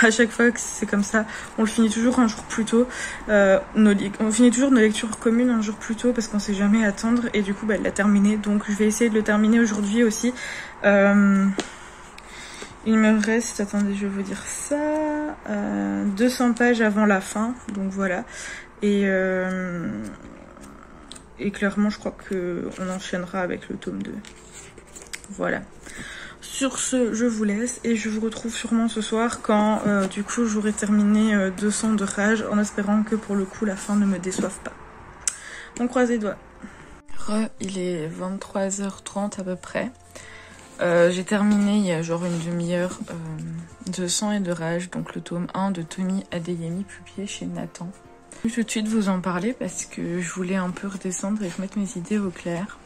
à chaque fois que c'est comme ça, on le finit toujours un jour plus tôt. On finit toujours nos lectures communes un jour plus tôt, parce qu'on sait jamais attendre, et du coup, elle l'a terminé. Donc, je vais essayer de le terminer aujourd'hui aussi. Il me reste, attendez, je vais vous dire ça, 200 pages avant la fin, donc voilà. Et clairement, je crois qu'on enchaînera avec le tome 2. Voilà. Sur ce, je vous laisse et je vous retrouve sûrement ce soir quand, du coup, j'aurai terminé 200 de rage, en espérant que pour le coup, la fin ne me déçoive pas. On croise les doigts. Il est 23h30 à peu près. J'ai terminé il y a genre une demi-heure de sang et de rage, donc le tome 1 de Tomi Adeyemi, publié chez Nathan. Je vais tout de suite vous en parler parce que je voulais un peu redescendre et remettre mes idées au clair.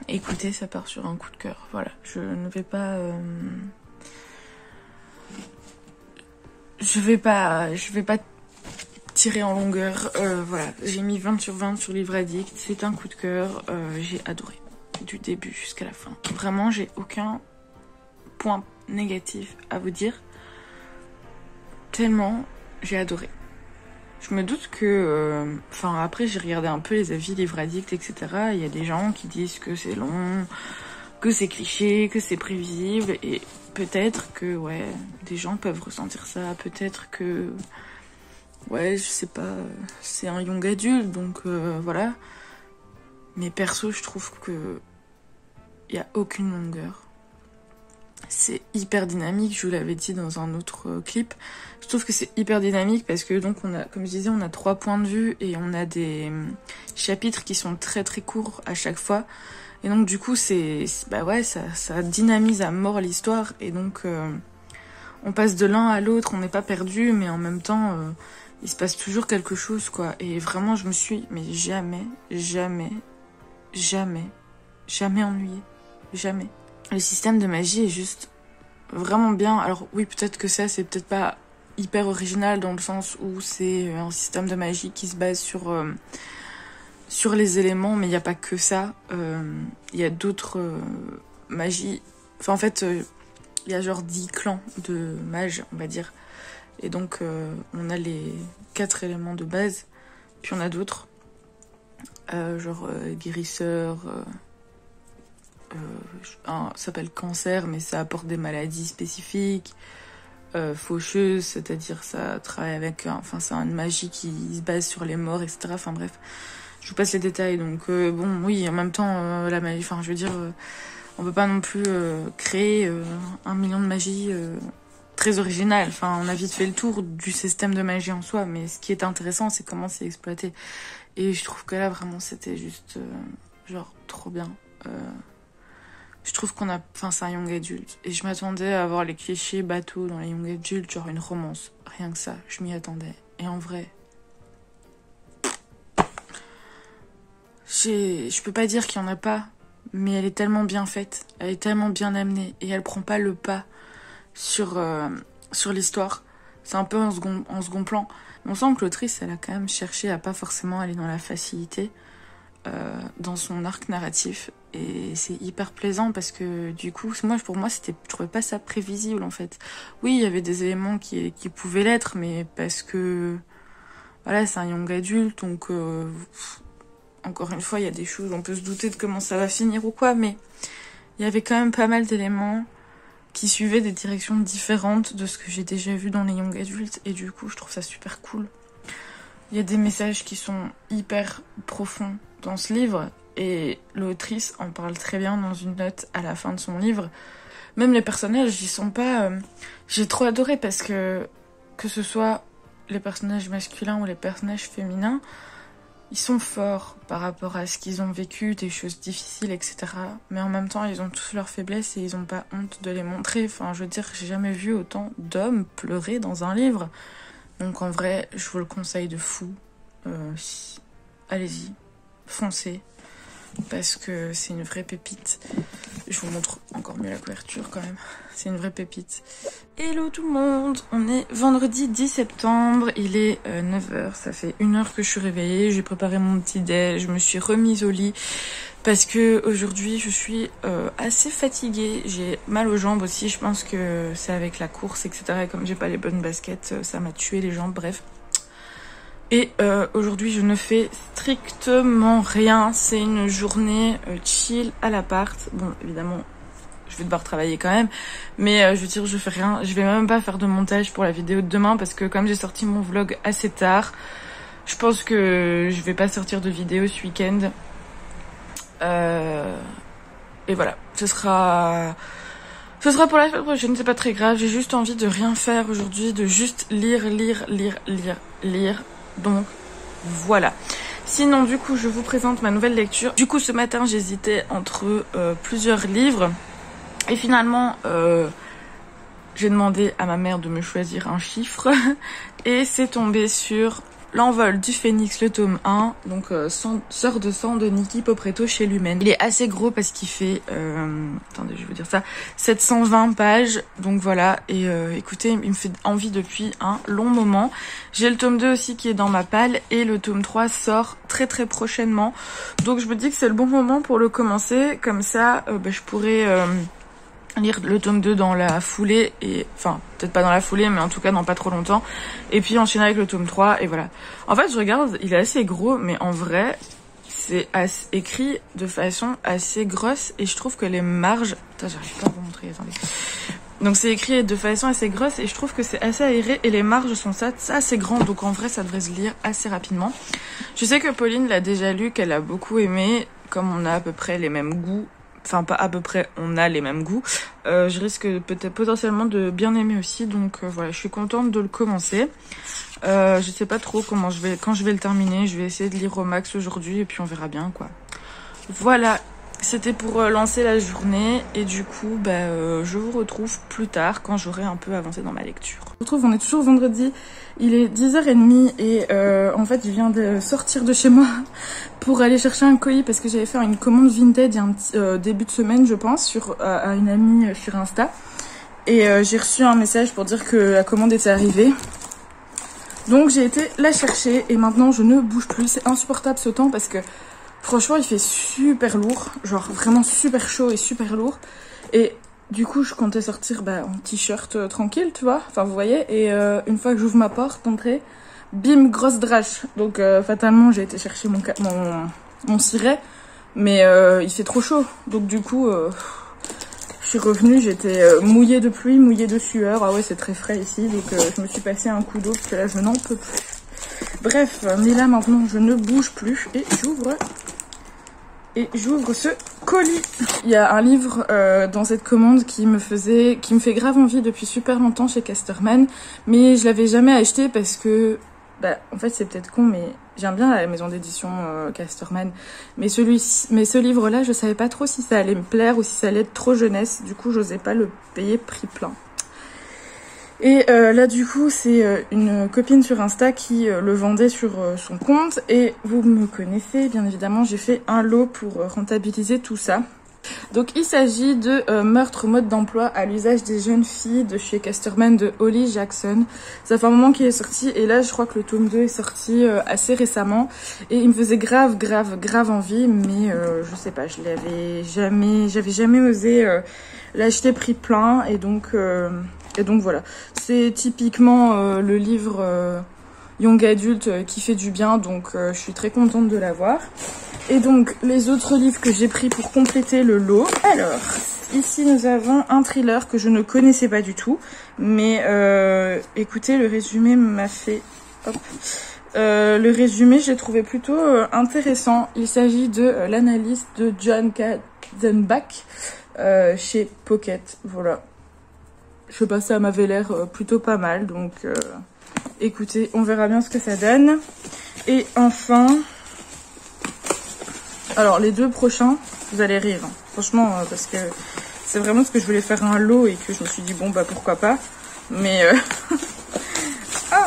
Écoutez, ça part sur un coup de cœur. Voilà, je ne vais pas... Je vais pas tirer en longueur. Voilà, j'ai mis 20 sur 20 sur Livre Addict. C'est un coup de cœur. J'ai adoré. Du début jusqu'à la fin. Vraiment, j'ai aucun point négatif à vous dire. Tellement j'ai adoré. Je me doute que... après, j'ai regardé un peu les avis Livre Addict, etc. Il y a des gens qui disent que c'est long, que c'est cliché, que c'est prévisible. Et peut-être que, ouais, des gens peuvent ressentir ça. Peut-être que... Ouais, je sais pas, c'est un young adulte, donc voilà. Mais perso, je trouve que il y a aucune longueur. C'est hyper dynamique, je vous l'avais dit dans un autre clip. Je trouve que c'est hyper dynamique parce que donc on a, comme je disais, on a 3 points de vue et on a des chapitres qui sont très très courts à chaque fois. Et donc du coup, ça dynamise à mort l'histoire et donc on passe de l'un à l'autre, on n'est pas perdu, mais en même temps, il se passe toujours quelque chose, quoi. Et vraiment, je me suis, mais jamais ennuyée. Jamais. Le système de magie est juste vraiment bien. Alors oui, peut-être que ça, c'est peut-être pas hyper original dans le sens où c'est un système de magie qui se base sur les éléments, mais il n'y a pas que ça. Il y a d'autres magies. Enfin, en fait, il y a genre 10 clans de mages, on va dire. Et donc, on a les 4 éléments de base, puis on a d'autres. Guérisseur... ça s'appelle cancer, mais ça apporte des maladies spécifiques. Faucheuse, c'est-à-dire ça travaille avec... c'est une magie qui se base sur les morts, etc. Enfin bref, je vous passe les détails. Donc bon, oui, en même temps, la magie... on peut pas non plus créer 1 million de magies très original. Enfin, on a vite fait le tour du système de magie en soi, mais ce qui est intéressant, c'est comment c'est exploité. Et je trouve que là, vraiment, c'était juste, genre, trop bien. Je trouve qu'on a... Enfin, c'est un young adult. Et je m'attendais à avoir les clichés bateaux dans les young adultes, genre une romance. Rien que ça, je m'y attendais. Et en vrai... Je peux pas dire qu'il y en a pas, mais elle est tellement bien faite, elle est tellement bien amenée, et elle prend pas le pas sur l'histoire. C'est un peu en second plan. On sent que l'autrice, elle a quand même cherché à pas forcément aller dans la facilité dans son arc narratif. Et c'est hyper plaisant parce que du coup, pour moi, je trouvais pas ça prévisible en fait. Oui, il y avait des éléments qui pouvaient l'être, mais parce que voilà, c'est un young adulte, donc encore une fois, il y a des choses, on peut se douter de comment ça va finir ou quoi, mais il y avait quand même pas mal d'éléments qui suivaient des directions différentes de ce que j'ai déjà vu dans les young adultes, et du coup, je trouve ça super cool. Il y a des messages qui sont hyper profonds dans ce livre, et l'autrice en parle très bien dans une note à la fin de son livre. Même les personnages, ils sont pas... J'ai trop adoré parce que ce soit les personnages masculins ou les personnages féminins, ils sont forts par rapport à ce qu'ils ont vécu, des choses difficiles, etc. Mais en même temps, ils ont tous leurs faiblesses et ils ont pas honte de les montrer. Enfin, je veux dire, j'ai jamais vu autant d'hommes pleurer dans un livre. Donc en vrai, je vous le conseille de fou. Allez-y, foncez. Parce que c'est une vraie pépite. Je vous montre encore mieux la couverture quand même. C'est une vraie pépite. Hello tout le monde, on est vendredi 10 septembre, il est 9h, ça fait 1 heure que je suis réveillée, j'ai préparé mon petit déj, je me suis remise au lit parce que aujourd'hui je suis assez fatiguée, j'ai mal aux jambes aussi, je pense que c'est avec la course, etc. Et comme j'ai pas les bonnes baskets, ça m'a tué les jambes, bref. Et aujourd'hui je ne fais strictement rien, c'est une journée chill à l'appart. Bon évidemment je vais devoir travailler quand même, mais je veux dire je fais rien, je vais même pas faire de montage pour la vidéo de demain parce que comme j'ai sorti mon vlog assez tard, je pense que je vais pas sortir de vidéo ce week-end. Et voilà, ce sera pour la semaine prochaine, c'est pas très grave, j'ai juste envie de rien faire aujourd'hui, de juste lire. Donc voilà. Sinon du coup je vous présente ma nouvelle lecture. Du coup ce matin j'hésitais entre plusieurs livres et finalement j'ai demandé à ma mère de me choisir un chiffre et c'est tombé sur L'envol du phénix, le tome 1, donc Sœur de sang de Niki Popretto chez Lumen. Il est assez gros parce qu'il fait, attendez je vais vous dire ça, 720 pages, donc voilà, et écoutez, il me fait envie depuis un long moment. J'ai le tome 2 aussi qui est dans ma palle, et le tome 3 sort très très prochainement, donc je me dis que c'est le bon moment pour le commencer, comme ça je pourrais... lire le tome 2 dans la foulée, et enfin peut-être pas dans la foulée mais en tout cas dans pas trop longtemps, et puis enchaîner avec le tome 3 et voilà. En fait je regarde, il est assez gros mais en vrai c'est écrit de façon assez grosse et je trouve que les marges... Attends, j'arrive pas à vous montrer, attendez. Donc c'est écrit de façon assez grosse et je trouve que c'est assez aéré et les marges sont assez grandes, donc en vrai ça devrait se lire assez rapidement. Je sais que Pauline l'a déjà lu, qu'elle a beaucoup aimé, comme on a à peu près les mêmes goûts. Enfin pas à peu près, on a les mêmes goûts. Je risque peut-être potentiellement de bien aimer aussi, donc voilà, je suis contente de le commencer. Je sais pas trop quand je vais le terminer, je vais essayer de lire au max aujourd'hui et puis on verra bien quoi. Voilà, c'était pour lancer la journée et du coup je vous retrouve plus tard quand j'aurai un peu avancé dans ma lecture. On est toujours vendredi, il est 10h30 et en fait je viens de sortir de chez moi pour aller chercher un colis parce que j'avais fait une commande Vinted il y a un petit début de semaine je pense à une amie sur Insta, et j'ai reçu un message pour dire que la commande était arrivée. Donc j'ai été la chercher et maintenant je ne bouge plus, c'est insupportable ce temps parce que franchement il fait super lourd, genre vraiment super chaud et super lourd, et du coup je comptais sortir en t-shirt tranquille tu vois, enfin vous voyez, et une fois que j'ouvre ma porte d'entrée, bim, grosse drache. Donc fatalement j'ai été chercher mon ciré, mais il fait trop chaud, donc du coup je suis revenue, j'étais mouillée de pluie, mouillée de sueur, ah ouais c'est très frais ici, donc je me suis passé un coup d'eau parce que là je n'en peux plus. Bref, mais là maintenant je ne bouge plus et j'ouvre Et j'ouvre ce colis. Il y a un livre dans cette commande qui me fait grave envie depuis super longtemps chez Casterman, mais je l'avais jamais acheté parce que, en fait c'est peut-être con, mais j'aime bien la maison d'édition Casterman. Mais ce livre-là, je savais pas trop si ça allait me plaire ou si ça allait être trop jeunesse. Du coup, j'osais pas le payer prix plein. Et là du coup c'est une copine sur Insta qui le vendait sur son compte et vous me connaissez bien évidemment, j'ai fait un lot pour rentabiliser tout ça. Donc il s'agit de Meurtre mode d'emploi à l'usage des jeunes filles de chez Casterman de Holly Jackson. Ça fait un moment qu'il est sorti et là je crois que le tome 2 est sorti assez récemment et il me faisait grave envie, mais je sais pas, j'avais jamais osé l'acheter prix plein et donc voilà, c'est typiquement le livre Young Adult qui fait du bien, donc je suis très contente de l'avoir. Et donc les autres livres que j'ai pris pour compléter le lot. Alors, ici nous avons un thriller que je ne connaissais pas du tout, mais écoutez, le résumé m'a fait... Hop. Le résumé, j'ai trouvé plutôt intéressant. Il s'agit de l'analyse de John Katzenbach chez Pocket, voilà. Je sais pas, ça m'avait l'air plutôt pas mal, donc écoutez, on verra bien ce que ça donne. Et enfin, alors les deux prochains, vous allez rire, hein. Franchement, parce que c'est vraiment ce que je voulais faire un lot et que je me suis dit bon pourquoi pas, mais ah,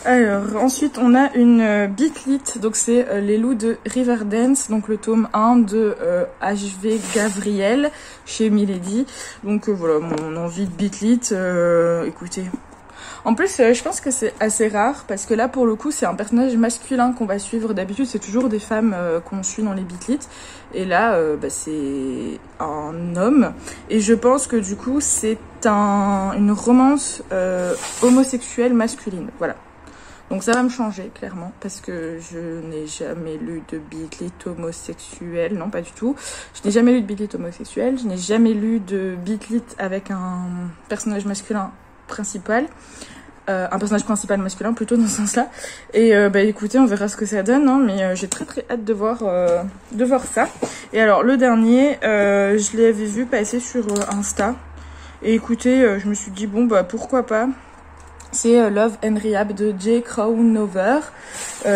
alors, ensuite on a une Beatlit, donc c'est Les Loups de Riverdance, donc le tome 1 de H.V. Gavriel chez Milady. Donc voilà, mon envie de Beatlit, écoutez. En plus, je pense que c'est assez rare, parce que là, pour le coup, c'est un personnage masculin qu'on va suivre. D'habitude, c'est toujours des femmes qu'on suit dans les Beatlit. Et là, c'est un homme. Et je pense que du coup, c'est une romance homosexuelle masculine. Voilà. Donc ça va me changer, clairement, parce que je n'ai jamais lu de Beatlit homosexuel, non pas du tout. Je n'ai jamais lu de Beatlit homosexuel, je n'ai jamais lu de Beatlit avec un personnage masculin principal. Un personnage principal masculin, plutôt dans ce sens-là. Et écoutez, on verra ce que ça donne, hein, mais j'ai très hâte de voir ça. Et alors, le dernier, je l'avais vu passer sur Insta. Et écoutez, je me suis dit, bon, pourquoi pas. C'est Love and Rehab de Jay Crownover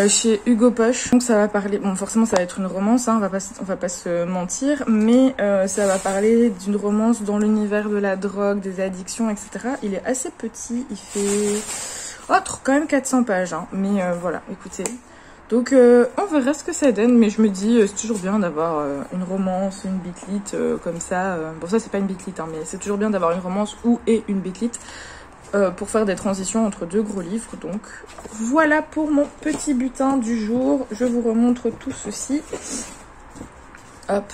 chez Hugo Poche. Donc ça va parler, bon forcément ça va être une romance, hein, on va pas se mentir, mais ça va parler d'une romance dans l'univers de la drogue, des addictions, etc. Il est assez petit, il fait quand même 400 pages, hein, mais voilà, écoutez. Donc on verra ce que ça donne, mais je me dis c'est toujours bien d'avoir une romance, une Beatlit comme ça. Bon ça c'est pas une Beatlit, hein, mais c'est toujours bien d'avoir une romance et une Beatlit. Pour faire des transitions entre deux gros livres. Donc voilà pour mon petit butin du jour. Je vous remontre tout ceci. Hop,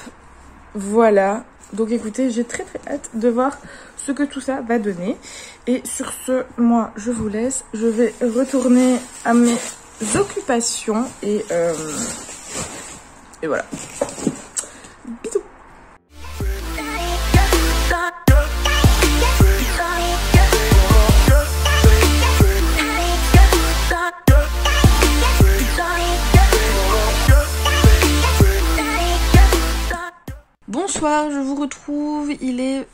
voilà. Donc écoutez, j'ai très hâte de voir ce que tout ça va donner. Et sur ce, moi je vous laisse. Je vais retourner à mes occupations et voilà. Bisous. Bonsoir, je vous retrouve, il est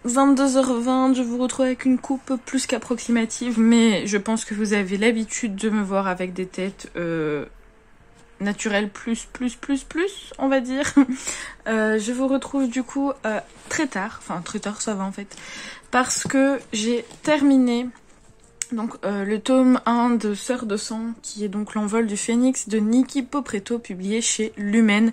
22h20, je vous retrouve avec une coupe plus qu'approximative, mais je pense que vous avez l'habitude de me voir avec des têtes naturelles plus, on va dire. Je vous retrouve du coup très tard ça va en fait, parce que j'ai terminé donc le tome 1 de Sœurs de sang, qui est donc L'envol du phénix de Nikki Popretto, publié chez Lumen.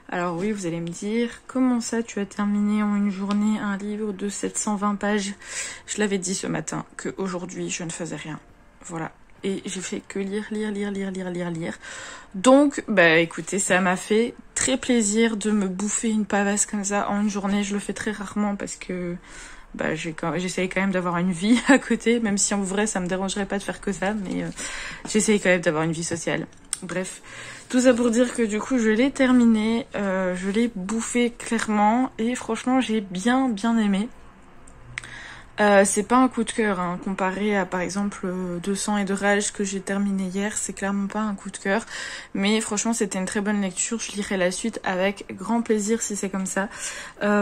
Alors oui, vous allez me dire, comment ça tu as terminé en une journée un livre de 720 pages? Je l'avais dit ce matin, qu'aujourd'hui je ne faisais rien. Voilà. Et j'ai fait que lire. Donc, écoutez, ça m'a fait très plaisir de me bouffer une pavasse comme ça en une journée. Je le fais très rarement parce que j'essaye quand même d'avoir une vie à côté, même si en vrai ça me dérangerait pas de faire que ça, mais j'essaye quand même d'avoir une vie sociale. Bref, tout ça pour dire que du coup je l'ai terminé, je l'ai bouffé clairement et franchement j'ai bien aimé. C'est pas un coup de cœur, hein. Comparé à par exemple 200 et de rage que j'ai terminé hier, c'est clairement pas un coup de cœur. Mais franchement c'était une très bonne lecture, je lirai la suite avec grand plaisir si c'est comme ça.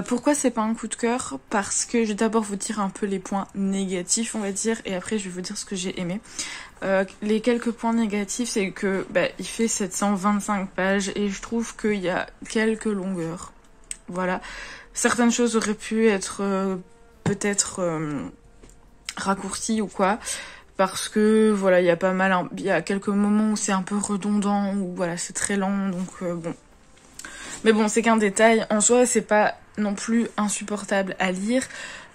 Pourquoi c'est pas un coup de cœur? Parce que je vais d'abord vous dire un peu les points négatifs on va dire, et après je vais vous dire ce que j'ai aimé. Les quelques points négatifs, c'est que il fait 725 pages et je trouve qu'il y a quelques longueurs. Voilà. Certaines choses auraient pu être peut-être raccourcies ou quoi. Parce que voilà, il y a pas mal, il y a quelques moments où c'est un peu redondant, où voilà, c'est très lent, donc bon. Mais bon, c'est qu'un détail. En soi, c'est pas non plus insupportable à lire.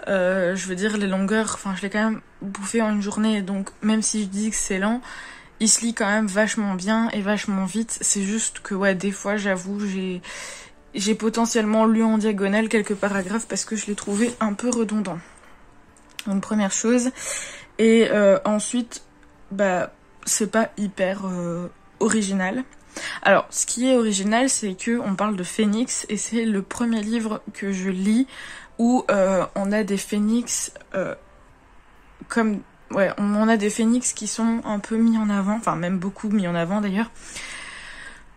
Je veux dire, les longueurs, enfin, je l'ai quand même bouffé en une journée, donc même si je dis que c'est lent, il se lit quand même vachement bien et vachement vite. C'est juste que ouais, des fois, j'avoue, j'ai potentiellement lu en diagonale quelques paragraphes parce que je l'ai trouvé un peu redondant. Donc première chose. Et ensuite, c'est pas hyper original. Alors, ce qui est original, c'est que on parle de phénix et c'est le premier livre que je lis où on a des phénix comme ouais, on a des phénix qui sont un peu mis en avant, enfin même beaucoup mis en avant d'ailleurs.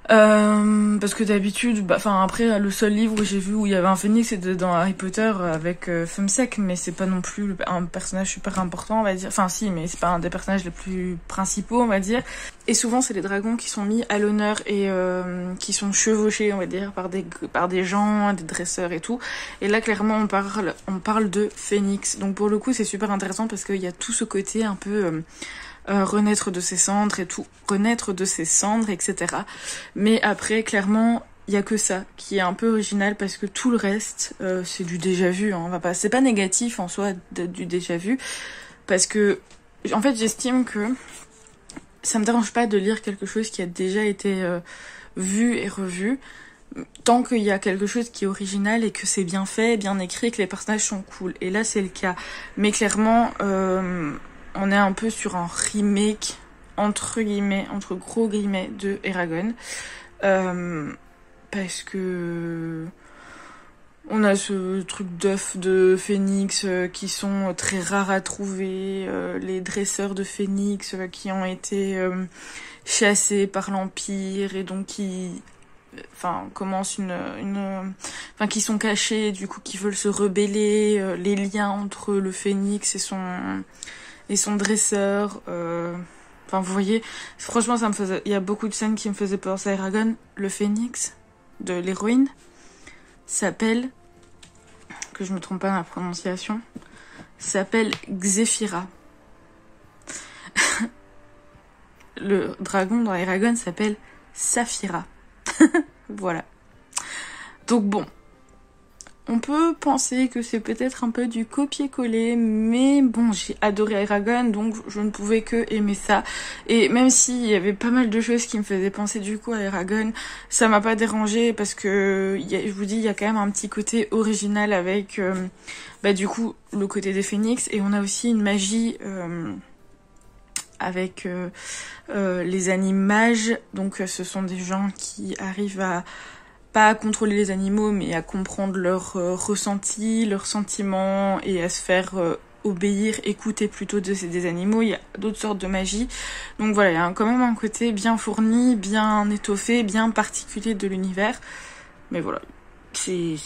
Parce que d'habitude, après le seul livre où j'ai vu où il y avait un phénix c'était dans Harry Potter avec Fumsec, mais c'est pas non plus un personnage super important on va dire, enfin si, mais c'est pas un des personnages les plus principaux on va dire, et souvent c'est les dragons qui sont mis à l'honneur et qui sont chevauchés on va dire par des gens, des dresseurs et tout, et là clairement on parle de phénix, donc pour le coup c'est super intéressant parce qu'il y a tout ce côté un peu renaître de ses cendres et tout, renaître de ses cendres, etc. Mais après, clairement, il y a que ça qui est un peu original parce que tout le reste, c'est du déjà vu. Hein, on va pas, c'est pas négatif en soi du déjà vu, parce que, en fait, j'estime que ça me dérange pas de lire quelque chose qui a déjà été vu et revu, tant qu'il y a quelque chose qui est original et que c'est bien fait, bien écrit, et que les personnages sont cool. Et là, c'est le cas. Mais clairement, on est un peu sur un remake, entre gros guillemets, de Eragon. Parce que on a ce truc d'œufs de phénix qui sont très rares à trouver, les dresseurs de phénix qui ont été chassés par l'Empire et donc qui commencent qui sont cachés, du coup qui veulent se rebeller, les liens entre le phénix et son dresseur, vous voyez, franchement il y a beaucoup de scènes qui me faisaient penser à Eragon. Le phénix de l'héroïne s'appelle, que je me trompe pas dans la prononciation, s'appelle Xéphira. Le dragon dans Eragon s'appelle Saphira. Voilà. Donc bon, on peut penser que c'est peut-être un peu du copier-coller, mais bon, j'ai adoré Eragon, donc je ne pouvais que aimer ça. Et même s'il y avait pas mal de choses qui me faisaient penser du coup à Eragon, ça m'a pas dérangé parce que, je vous dis, il y a quand même un petit côté original avec, du coup, le côté des phénix, et on a aussi une magie avec les animages. Donc ce sont des gens qui arrivent à pas à contrôler les animaux, mais à comprendre leurs ressentis, leurs sentiments, et à se faire obéir, écouter plutôt des animaux. Il y a d'autres sortes de magie. Donc voilà, il y a quand même un côté bien fourni, bien étoffé, bien particulier de l'univers. Mais voilà, c'est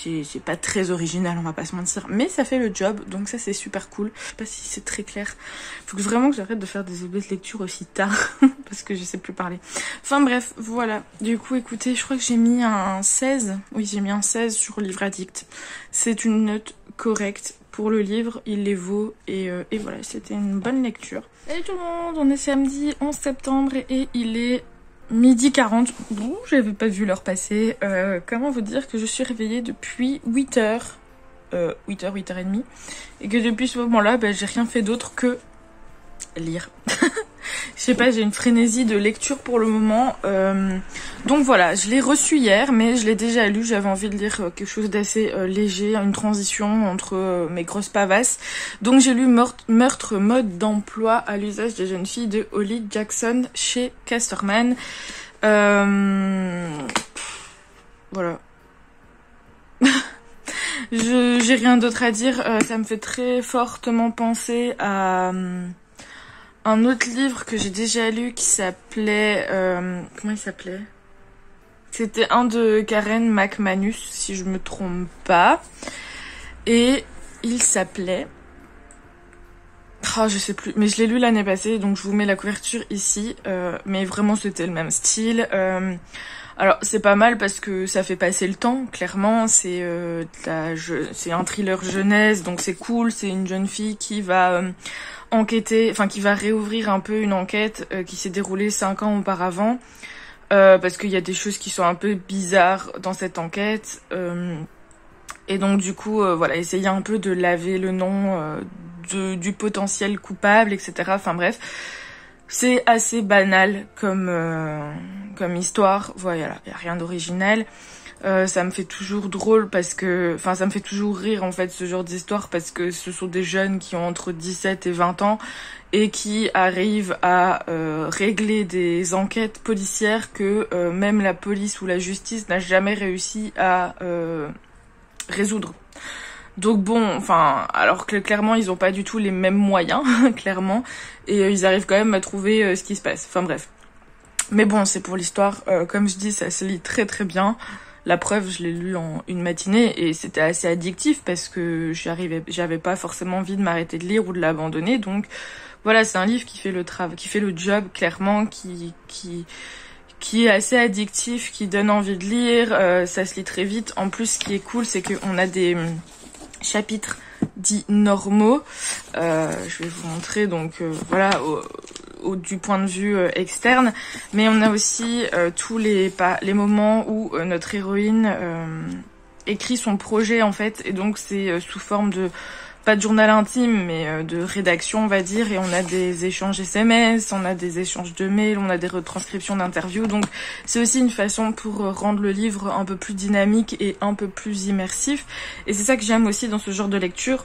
pas très original, on va pas se mentir, mais ça fait le job, donc ça c'est super cool. Je sais pas si c'est très clair. Faut vraiment que j'arrête de faire des objets de lecture aussi tard parce que je sais plus parler. Enfin bref, voilà. Du coup, écoutez, je crois que j'ai mis un 16. Oui, j'ai mis un 16 sur Livre Addict. C'est une note correcte pour le livre, il les vaut, et voilà, c'était une bonne lecture. Salut tout le monde, on est samedi 11 septembre et il est 12h40. Bon, j'avais pas vu l'heure passer. Comment vous dire que je suis réveillée depuis 8h. 8h, 8h30. Et que depuis ce moment-là, j'ai rien fait d'autre que lire. Je sais pas, j'ai une frénésie de lecture pour le moment. Donc voilà, je l'ai reçu hier, mais je l'ai déjà lu. J'avais envie de lire quelque chose d'assez léger, une transition entre mes grosses pavasses. Donc j'ai lu Meurtre, mode d'emploi à l'usage des jeunes filles de Holly Jackson chez Casterman. Voilà. J'ai rien d'autre à dire. Ça me fait très fortement penser à un autre livre que j'ai déjà lu qui s'appelait... comment il s'appelait? C'était un de Karen McManus, si je me trompe pas. Et il s'appelait... Oh, je sais plus, mais je l'ai lu l'année passée, donc je vous mets la couverture ici. Mais vraiment, c'était le même style. Alors, c'est pas mal parce que ça fait passer le temps, clairement. C'est un thriller jeunesse, donc c'est cool. C'est une jeune fille qui va enquêter, enfin qui va réouvrir un peu une enquête qui s'est déroulée 5 ans auparavant. Parce qu'il y a des choses qui sont un peu bizarres dans cette enquête. Et donc du coup, voilà, essayer un peu de laver le nom du potentiel coupable, etc. Enfin bref, c'est assez banal comme histoire. Voilà, y a rien d'original. Ça me fait toujours drôle parce que... Enfin, ça me fait toujours rire en fait ce genre d'histoire parce que ce sont des jeunes qui ont entre 17 et 20 ans et qui arrivent à régler des enquêtes policières que même la police ou la justice n'a jamais réussi à résoudre. Donc bon, enfin, alors que clairement ils ont pas du tout les mêmes moyens, clairement, et ils arrivent quand même à trouver ce qui se passe. Enfin bref. Mais bon, c'est pour l'histoire. Comme je dis, ça se lit très très bien. La preuve, je l'ai lu en une matinée et c'était assez addictif parce que j'avais pas forcément envie de m'arrêter de lire ou de l'abandonner. Donc voilà, c'est un livre qui fait le travail, qui fait le job clairement, qui est assez addictif, qui donne envie de lire. Ça se lit très vite. En plus, ce qui est cool, c'est qu'on a des chapitres dits normaux. Je vais vous montrer donc voilà du point de vue externe, mais on a aussi tous les moments où notre héroïne écrit son projet en fait, et donc c'est sous forme de pas de journal intime mais de rédaction on va dire, et on a des échanges SMS, on a des échanges de mails, on a des retranscriptions d'interviews, donc c'est aussi une façon pour rendre le livre un peu plus dynamique et un peu plus immersif, et c'est ça que j'aime aussi dans ce genre de lecture.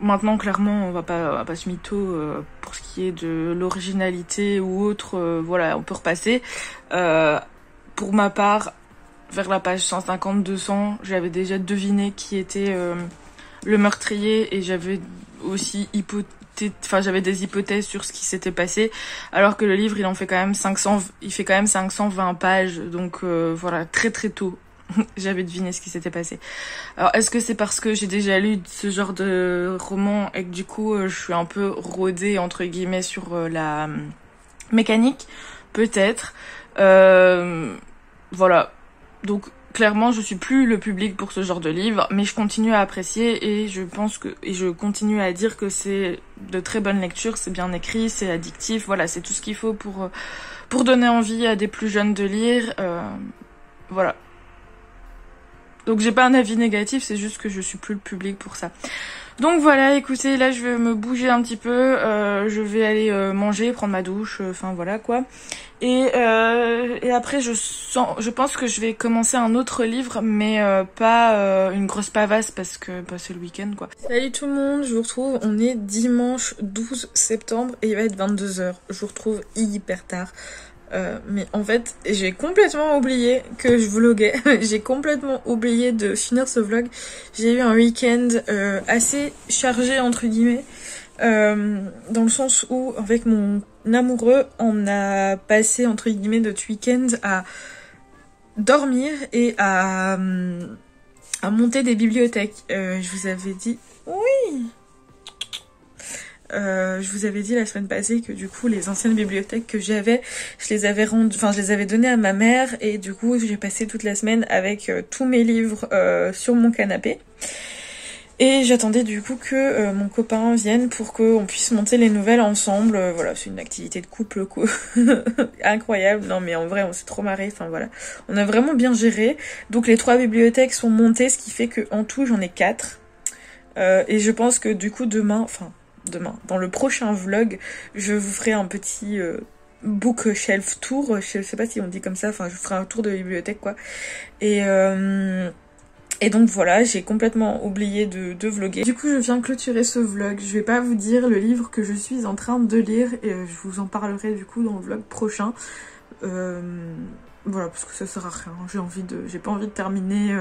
Maintenant, clairement, on va pas se mytho pour ce qui est de l'originalité ou autre. Voilà, on peut repasser. Pour ma part, vers la page 150-200, j'avais déjà deviné qui était le meurtrier et j'avais aussi j'avais des hypothèses sur ce qui s'était passé. Alors que le livre, il fait quand même 520 pages. Donc voilà, très très tôt. J'avais deviné ce qui s'était passé. Alors, est-ce que c'est parce que j'ai déjà lu ce genre de roman et que du coup, je suis un peu rodée, entre guillemets, sur la mécanique? Peut-être. Voilà. Donc, clairement, je suis plus le public pour ce genre de livre, mais je continue à apprécier et je continue à dire que c'est de très bonnes lectures, c'est bien écrit, c'est addictif, voilà, c'est tout ce qu'il faut pour donner envie à des plus jeunes de lire. Voilà. Donc j'ai pas un avis négatif, c'est juste que je suis plus le public pour ça. Donc voilà, écoutez, là je vais me bouger un petit peu, je vais aller manger, prendre ma douche, enfin voilà quoi. Et après je pense que je vais commencer un autre livre, mais pas une grosse pavasse parce que c'est le week-end quoi. Salut tout le monde, je vous retrouve, on est dimanche 12 septembre et il va être 22h. Je vous retrouve hyper tard. Mais en fait, j'ai complètement oublié que je vloguais. J'ai complètement oublié de finir ce vlog. J'ai eu un week-end assez chargé entre guillemets, dans le sens où avec mon amoureux, on a passé entre guillemets notre week-end à dormir et à monter des bibliothèques. Je vous avais dit oui. Je vous avais dit la semaine passée que du coup les anciennes bibliothèques que j'avais, je les avais données à ma mère et du coup j'ai passé toute la semaine avec tous mes livres sur mon canapé. Et j'attendais du coup que mon copain vienne pour qu'on puisse monter les nouvelles ensemble. Voilà, c'est une activité de couple incroyable. Non mais en vrai on s'est trop marré, enfin voilà. On a vraiment bien géré. Donc les 3 bibliothèques sont montées, ce qui fait que en tout j'en ai 4. Et je pense que du coup demain, dans le prochain vlog, je vous ferai un petit bookshelf tour, je sais pas si on dit comme ça, enfin je vous ferai un tour de bibliothèque quoi. Et donc voilà, j'ai complètement oublié de vlogger. Du coup je viens clôturer ce vlog, je vais pas vous dire le livre que je suis en train de lire et je vous en parlerai du coup dans le vlog prochain. Voilà, parce que ça sert à rien. J'ai pas envie de terminer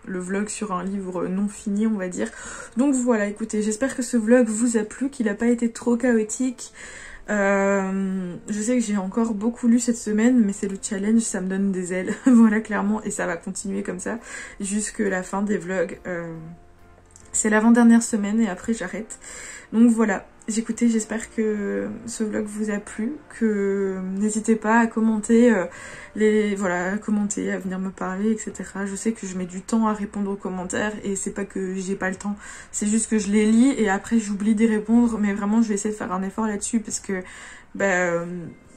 le vlog sur un livre non fini, on va dire. Donc voilà, écoutez, j'espère que ce vlog vous a plu, qu'il a pas été trop chaotique. Je sais que j'ai encore beaucoup lu cette semaine, mais c'est le challenge, ça me donne des ailes. Voilà, clairement, et ça va continuer comme ça jusque la fin des vlogs. C'est l'avant-dernière semaine et après j'arrête. Donc voilà, j'espère que ce vlog vous a plu, que n'hésitez pas à commenter, à commenter, à venir me parler, etc. Je sais que je mets du temps à répondre aux commentaires et c'est pas que j'ai pas le temps, c'est juste que je les lis et après j'oublie d'y répondre, mais vraiment je vais essayer de faire un effort là-dessus parce que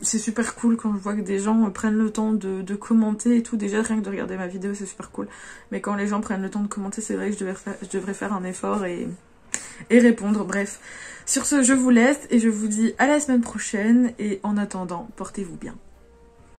c'est super cool quand je vois que des gens prennent le temps de commenter et tout. Déjà rien que de regarder ma vidéo c'est super cool, mais quand les gens prennent le temps de commenter, c'est vrai que je devrais faire un effort et répondre. Bref, sur ce je vous laisse et je vous dis à la semaine prochaine et en attendant portez-vous bien.